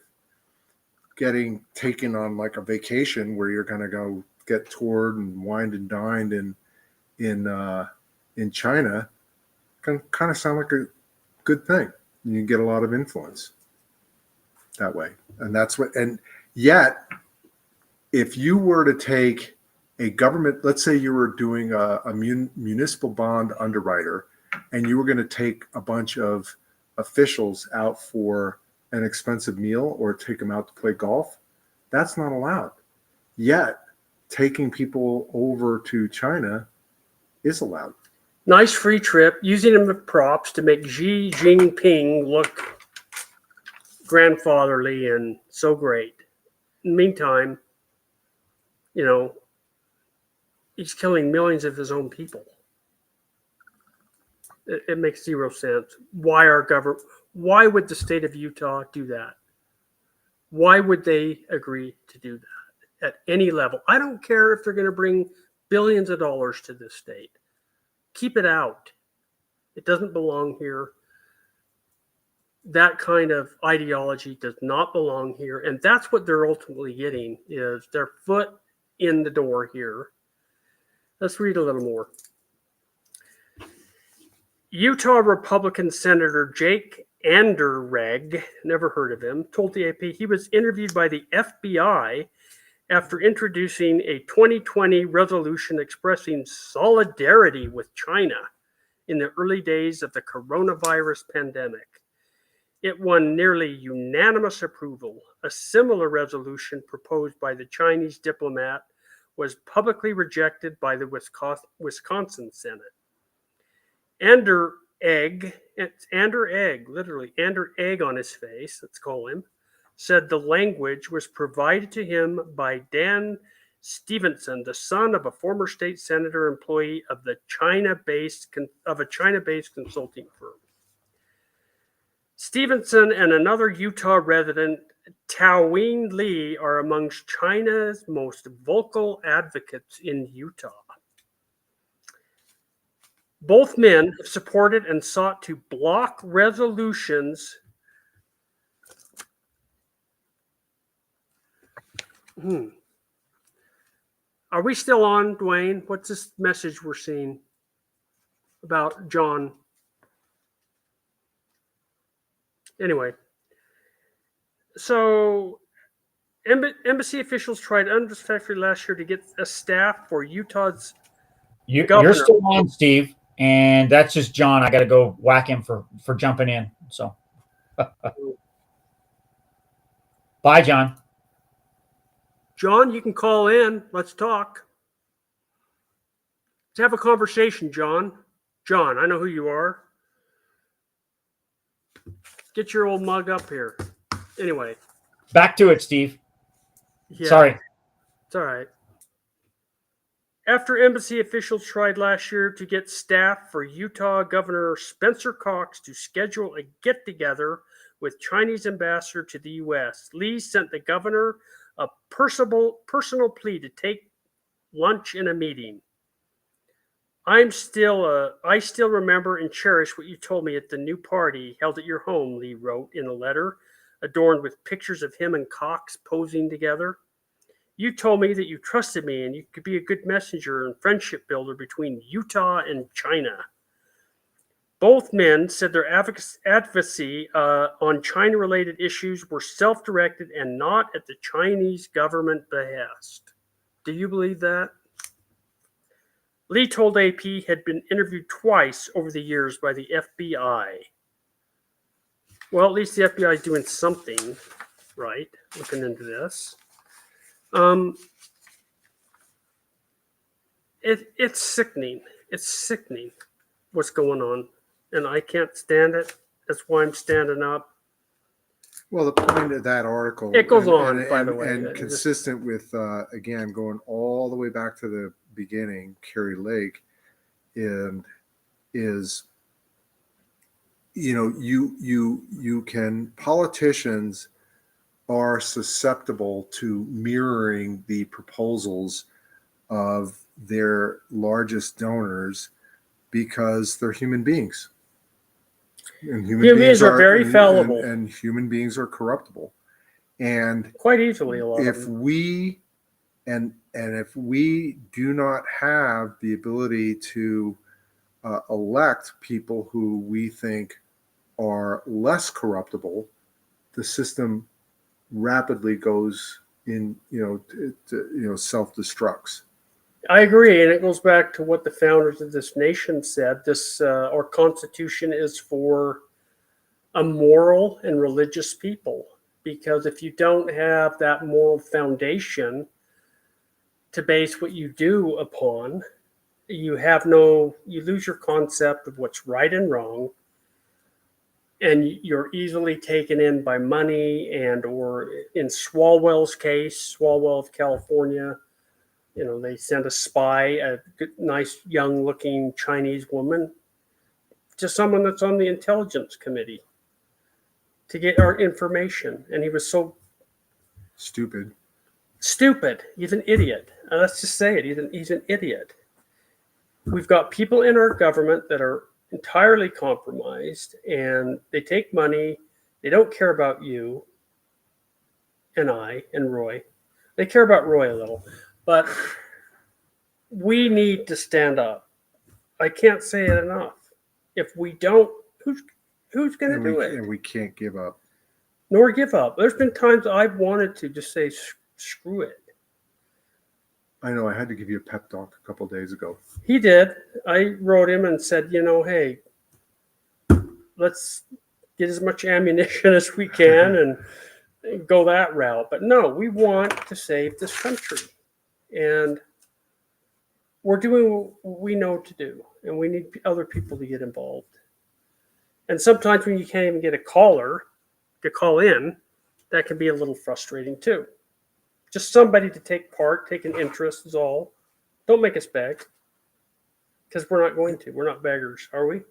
getting taken on like a vacation where you're going to go get toured and wined and dined in China, can kind of sound like a good thing. You get a lot of influence that way, and yet, if you were to take a government, let's say you were doing a municipal bond underwriter, and you were going to take a bunch of officials out for an expensive meal or take them out to play golf, that's not allowed. Yet, taking people over to China is allowed. Nice free trip, using them as props to make Xi Jinping look grandfatherly and so great. In the meantime, he's killing millions of his own people. It makes zero sense. Why would the state of Utah do that? Why would they agree to do that at any level? I don't care if they're going to bring billions of dollars to this state. Keep it out. It doesn't belong here. That kind of ideology does not belong here. And that's what they're ultimately getting, is their foot in the door here. Let's read a little more. Utah Republican Senator Jake Anderegg, never heard of him, told the AP he was interviewed by the FBI after introducing a 2020 resolution expressing solidarity with China in the early days of the coronavirus pandemic. It won nearly unanimous approval. A similar resolution proposed by the Chinese diplomat was publicly rejected by the Wisconsin Senate. Ander Egg on his face, let's call him, said the language was provided to him by Dan Stevenson, the son of a former state senator employee of a China-based consulting firm. Stevenson and another Utah resident, Taoyin Li, are amongst China's most vocal advocates in Utah. Both men have supported and sought to block resolutions Are we still on, Dwayne? What's this message we're seeing about John? Anyway, so embassy officials tried unsuccessfully last year to get a staff for Utah's governor. You're still on, Steve, and that's just John. I got to go whack him for jumping in. So, bye, John. John, you can call in. Let's talk. have a conversation, John. John, I know who you are. Get your old mug up here. Anyway. Back to it, Steve. Yeah, Sorry. it's all right. After embassy officials tried last year to get staff for Utah Governor Spencer Cox to schedule a get-together with Chinese ambassador to the U.S., Lee sent the governor a personal plea to take lunch in a meeting. I still remember and cherish what you told me at the new party held at your home, Lee wrote in a letter adorned with pictures of him and Cox posing together. You told me that you trusted me and you could be a good messenger and friendship builder between Utah and China. Both men said their advocacy on China-related issues were self-directed and not at the Chinese government behest. Do you believe that? Lee told AP had been interviewed twice over the years by the FBI. Well, at least the FBI is doing something right, looking into this. It's sickening. It's sickening what's going on, and I can't stand it. That's why I'm standing up. Well, the point of that article, It goes on, by the way. and consistent with again going all the way back to the beginning, Kari Lake, and is, you know, you can, politicians are susceptible to mirroring the proposals of their largest donors because they're human beings. And human beings are very fallible. And human beings are corruptible. And quite easily, a lot if of them. we and if we do not have the ability to elect people who we think are less corruptible, the system rapidly goes in, self-destructs. I agree, and it goes back to what the founders of this nation said. This our Constitution is for a moral and religious people, because if you don't have that moral foundation to base what you do upon, you lose your concept of what's right and wrong, and you're easily taken in by money, and or in Swalwell's case, Swalwell of California, they sent a spy, a good, nice, young-looking Chinese woman, to someone that's on the intelligence committee to get our information. And he was so stupid. He's an idiot. Let's just say it. He's an idiot. We've got people in our government that are entirely compromised, and they take money. They don't care about you and I and Roy. They care about Roy a little. But we need to stand up. I can't say it enough. If we don't, who's going to do it? And we can't give up. Nor give up. There's been times I've wanted to just say, screw it. I know. I had to give you a pep talk a couple of days ago. He did. I wrote him and said, hey, let's get as much ammunition as we can and go that route. But no, we want to save this country. And we're doing what we know to do, and we need other people to get involved. And sometimes when you can't even get a caller to call in, that can be a little frustrating too. Just somebody to take part, take an interest is all. Don't make us beg, because we're not going to. We're not beggars, are we?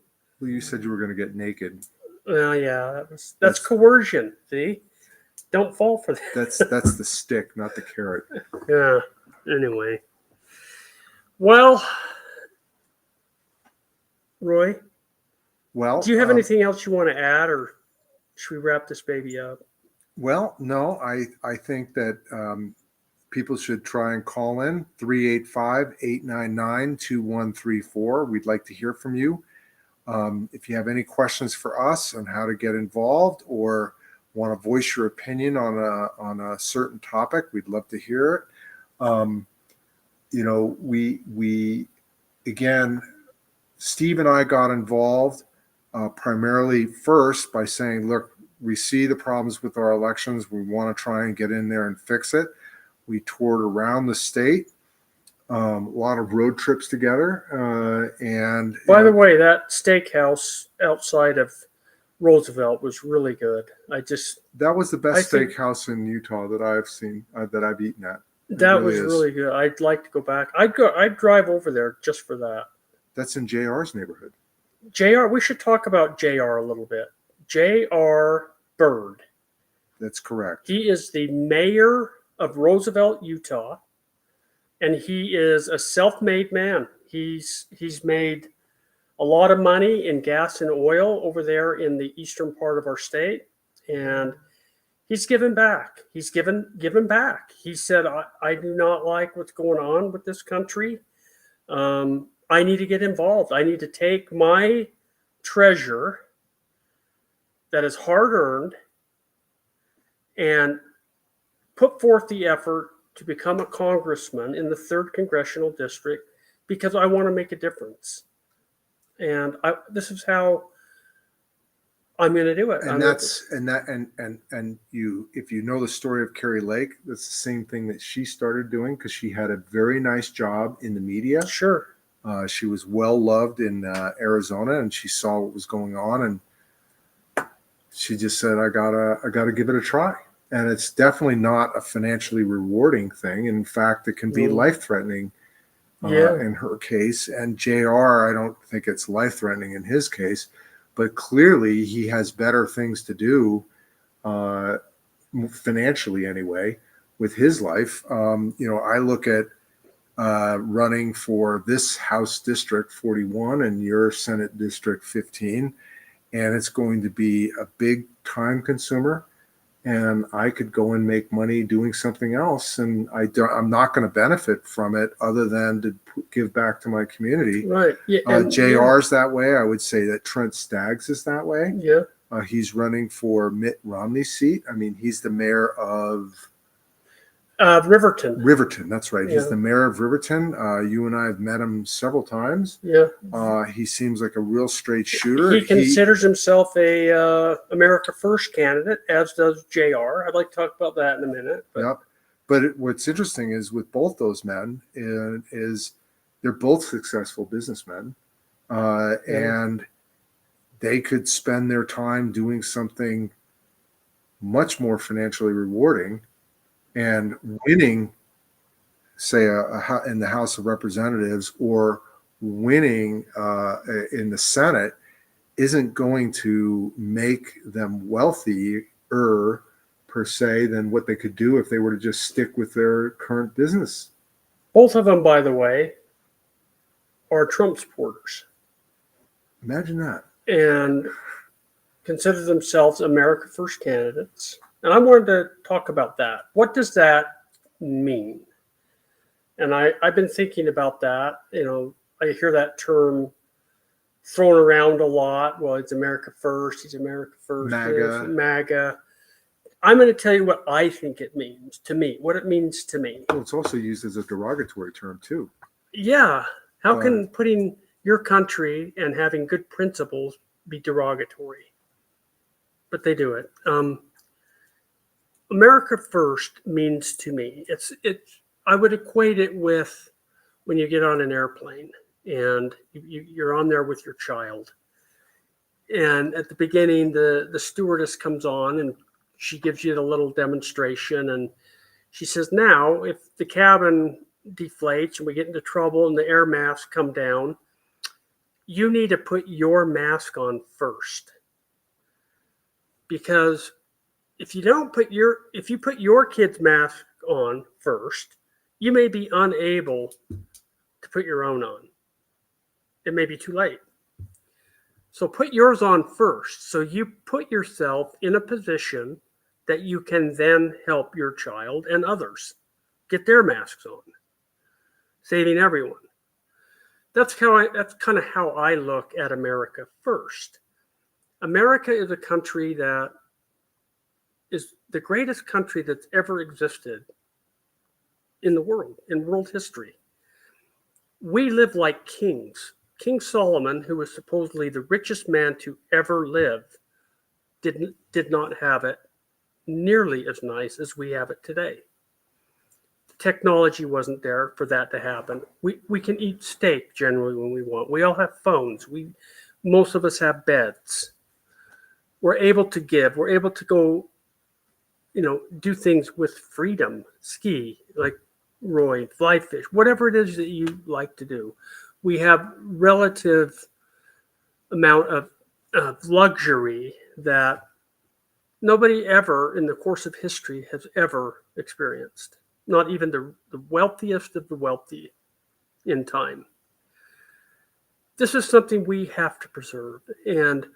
Well, you said you were going to get naked. Well, yeah, that's coercion. See, don't fall for that. That's the stick, not the carrot. Yeah. Anyway, well, Roy, do you have anything else you want to add, or should we wrap this baby up? Well, no, I think that people should try and call in 385-899-2134. We'd like to hear from you. If you have any questions for us on how to get involved or want to voice your opinion on a certain topic, we'd love to hear it. We again, Steve and I got involved primarily first by saying, look, we see the problems with our elections. We want to try and get in there and fix it. We toured around the state. A lot of road trips together. And By the way, that steakhouse outside of Roosevelt was really good. that was the best I think- steakhouse in Utah that I've seen, that I've eaten at. It That really was is. really good. I'd like to go back. I'd drive over there just for that. That's in JR's neighborhood. JR, we should talk about JR a little bit. JR Bird. That's correct. He is the mayor of Roosevelt, Utah, and he is a self-made man. He's made a lot of money in gas and oil over there in the eastern part of our state, and he's given back. He's given back. He said, I do not like what's going on with this country. I need to get involved. I need to take my treasure that is hard earned and put forth the effort to become a congressman in the 3rd Congressional District because I want to make a difference. And this is how I'm going to do it. And if you know the story of Carrie Lake, that's the same thing that she started doing because she had a very nice job in the media. Sure. She was well loved in Arizona, and she saw what was going on, and she just said, "I gotta give it a try." And it's definitely not a financially rewarding thing. In fact, it can be life-threatening in her case. And JR, I don't think it's life-threatening in his case, but clearly he has better things to do, financially anyway, with his life. I look at running for this House District 41 and your Senate District 15, and it's going to be a big time consumer. And I could go and make money doing something else, and I'm not going to benefit from it other than to give back to my community. Right. Yeah, JR's that way. I would say that Trent Staggs is that way. Yeah. He's running for Mitt Romney's seat. I mean, he's the mayor of Riverton. Riverton, that's right. Yeah. He's the mayor of Riverton. You and I have met him several times. Yeah. He seems like a real straight shooter. He considers himself a America First candidate, as does JR. I'd like to talk about that in a minute. But what's interesting is with both those men is they're both successful businessmen, and they could spend their time doing something much more financially rewarding and winning, say, in the House of Representatives or winning in the Senate isn't going to make them wealthier per se than what they could do if they were to just stick with their current business. Both of them, by the way, are Trump supporters. Imagine that. And consider themselves America First candidates. And I wanted to talk about that. What does that mean? And I've been thinking about that. I hear that term thrown around a lot. Well, it's America First. He's America First. MAGA. I'm going to tell you what I think it means to me, what it means to me. Well, it's also used as a derogatory term, too. Yeah. How can putting your country and having good principles be derogatory? But they do it. America First means to me, I would equate it with when you get on an airplane and you're on there with your child. And at the beginning, the stewardess comes on and she gives you the little demonstration. And she says, now, if the cabin deflates and we get into trouble and the air masks come down, you need to put your mask on first. Because if you put your kid's mask on first, you may be unable to put your own on. It may be too late. So put yours on first. So you put yourself in a position that you can then help your child and others get their masks on, saving everyone. That's kind of how I look at America First. America is a country that is the greatest country that's ever existed in the world, in world history. We live like kings. King Solomon, who was supposedly the richest man to ever live, did not have it nearly as nice as we have it today. technology wasn't there for that to happen. We can eat steak generally when we want. We all have phones. Most of us have beds. We're able to give. We're able to go, do things with freedom. Ski, like Roy, fly fish, whatever it is that you like to do. We have relative amount of luxury that nobody ever in the course of history has ever experienced. Not even the wealthiest of the wealthy in time. This is something we have to preserve, and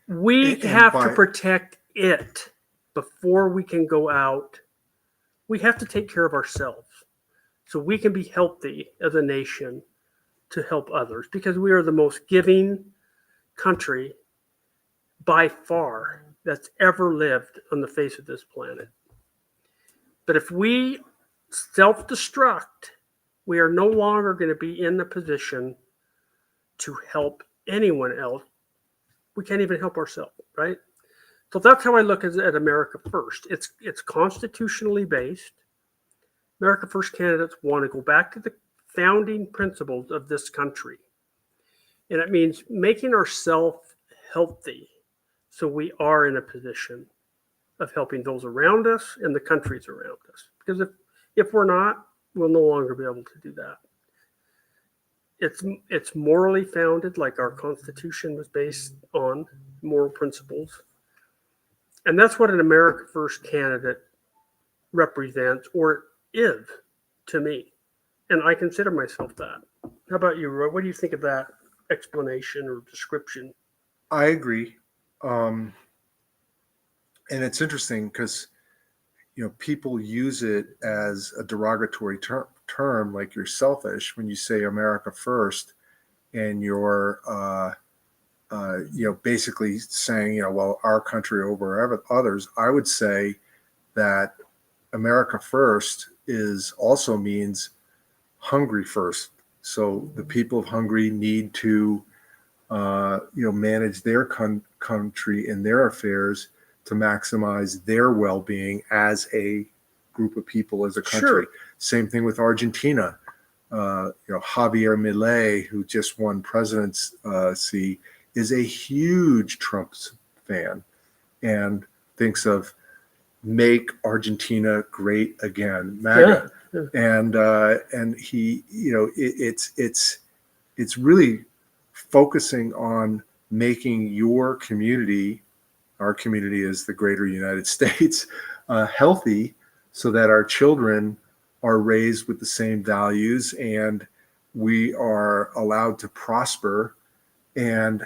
we have to protect it before we can go out. We have to take care of ourselves so we can be healthy as a nation to help others, because we are the most giving country by far that's ever lived on the face of this planet. But if we self-destruct, we are no longer going to be in the position to help anyone else. We can't even help ourselves, right? So that's how I look at America First. It's constitutionally based. America First candidates want to go back to the founding principles of this country. And it means making ourselves healthy so we are in a position of helping those around us and the countries around us. Because if we're not, we'll no longer be able to do that. It's morally founded, like our Constitution was based on moral principles. And that's what an America First candidate represents, or is, to me. And I consider myself that. How about you, Roy? What do you think of that explanation or description? I agree. And it's interesting because, people use it as a derogatory term, like you're selfish when you say America First, and you're, basically saying, well, our country over others. I would say that America First also means Hungary first. So the people of Hungary need to, manage their country and their affairs to maximize their well-being as a group of people, as a country. Sure. Same thing with Argentina. Javier Milei, who just won presidency, is a huge Trump fan and thinks of make Argentina great again, MAGA. Yeah. And he, it's really focusing on making your community, our community is the greater United States, healthy, so that our children are raised with the same values and we are allowed to prosper, and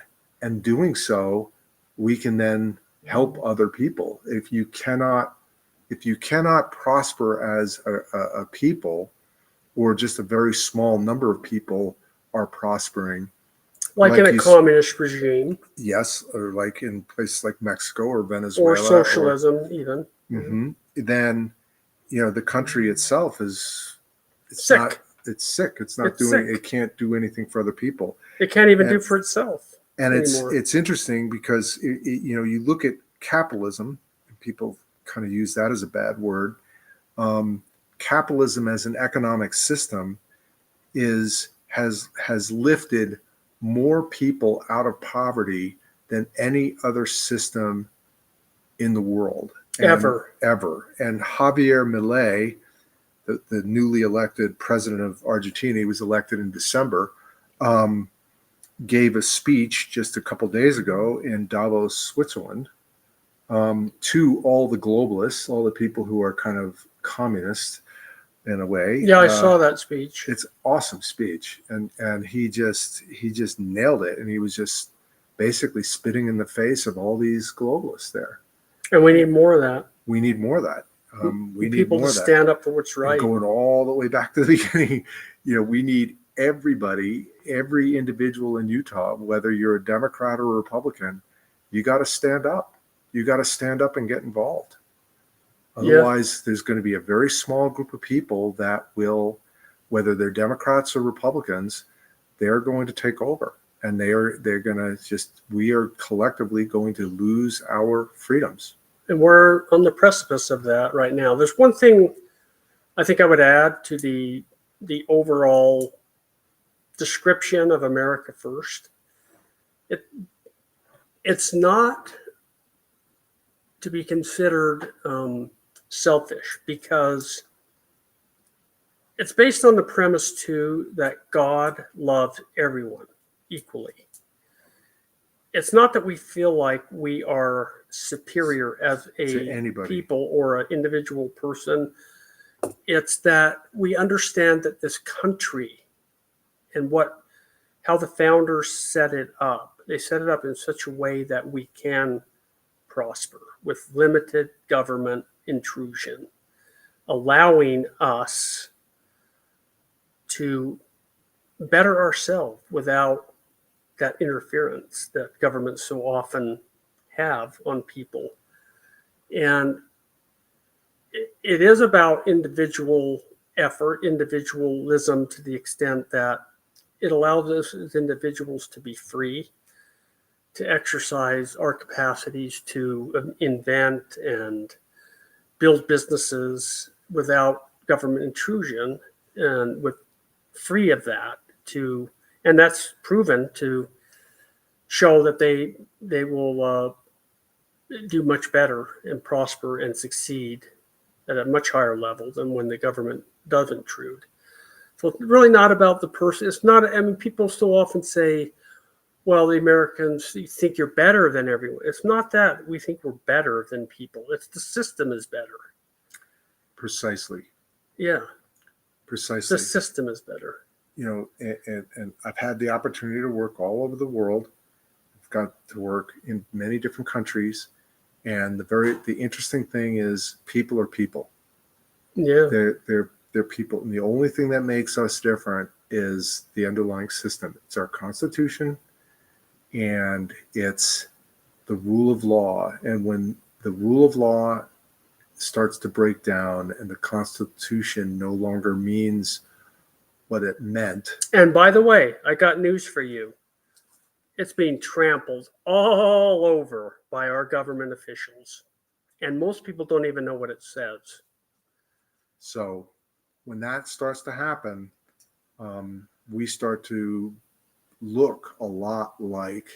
doing so, we can then help other people. If you cannot prosper as a people, or just a very small number of people are prospering, like in a communist regime. Yes, or like in places like Mexico or Venezuela. Or socialism, even. Mm-hmm, then, the country itself is sick. It's sick. It can't do anything for other people. It can't even do for itself. And it's interesting because, you look at capitalism, and people kind of use that as a bad word. Capitalism as an economic system has lifted more people out of poverty than any other system in the world. Ever. And Javier Milei, the newly elected president of Argentina, he was elected in December, gave a speech just a couple days ago in Davos, Switzerland, to all the globalists, all the people who are kind of communist in a way. Yeah, I saw that speech. It's an awesome speech, and he just nailed it, and he was just basically spitting in the face of all these globalists there. And we need more of that. We need more of that. We need people more to stand up for what's right. And going all the way back to the beginning, we need everybody, every individual in Utah, whether you're a Democrat or a Republican, you got to stand up. You got to stand up and get involved. Otherwise, there's going to be a very small group of people that will, whether they're Democrats or Republicans, they're going to take over, and they're going to we are collectively going to lose our freedoms. And we're on the precipice of that right now. There's one thing I think I would add to the overall description of America First. It's not to be considered selfish, because it's based on the premise too that God loved everyone equally. It's not that we feel like we are superior as To a anybody. people or an individual person. It's that we understand that this country and how the founders set it up. They set it up in such a way that we can prosper with limited government intrusion, allowing us to better ourselves without that interference that governments so often have on people. And it is about individual effort, individualism, to the extent that it allows us as individuals to be free, to exercise our capacities to invent and build businesses without government intrusion, and with free of that, and that's proven to show that they will do much better and prosper and succeed at a much higher level than when the government does intrude. So it's really not about the person. It's not, I mean, people so often say, well, the Americans, you think you're better than everyone. It's not that we think we're better than people. It's the system is better. Precisely. Yeah. Precisely. The system is better. You know, and I've had the opportunity to work all over the world. I've got to work in many different countries. And the interesting thing is people are people. Yeah. They're people. And the only thing that makes us different is the underlying system. It's our Constitution, and it's the rule of law. And when the rule of law starts to break down and the Constitution no longer means what it meant. And by the way, I got news for you. It's being trampled all over by our government officials. And most people don't even know what it says. So when that starts to happen, we start to look a lot like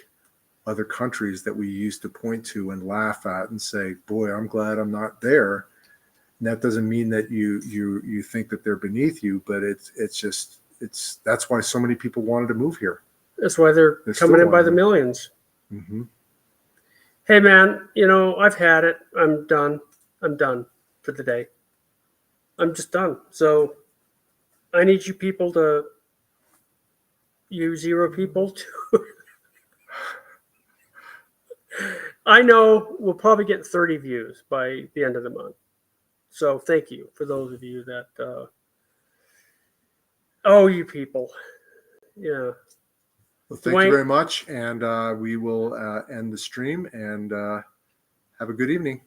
other countries that we used to point to and laugh at and say, boy, I'm glad I'm not there. And that doesn't mean that you think that they're beneath you, but that's why so many people wanted to move here. That's why they're coming in by the millions. Mm-hmm. Hey man, I've had it. I'm done. I'm done for the day. I'm just done. So I need you people you zero people to I know we'll probably get 30 views by the end of the month. So thank you for those of you that you people. Yeah. Well, thank you very much. And we will end the stream, and have a good evening.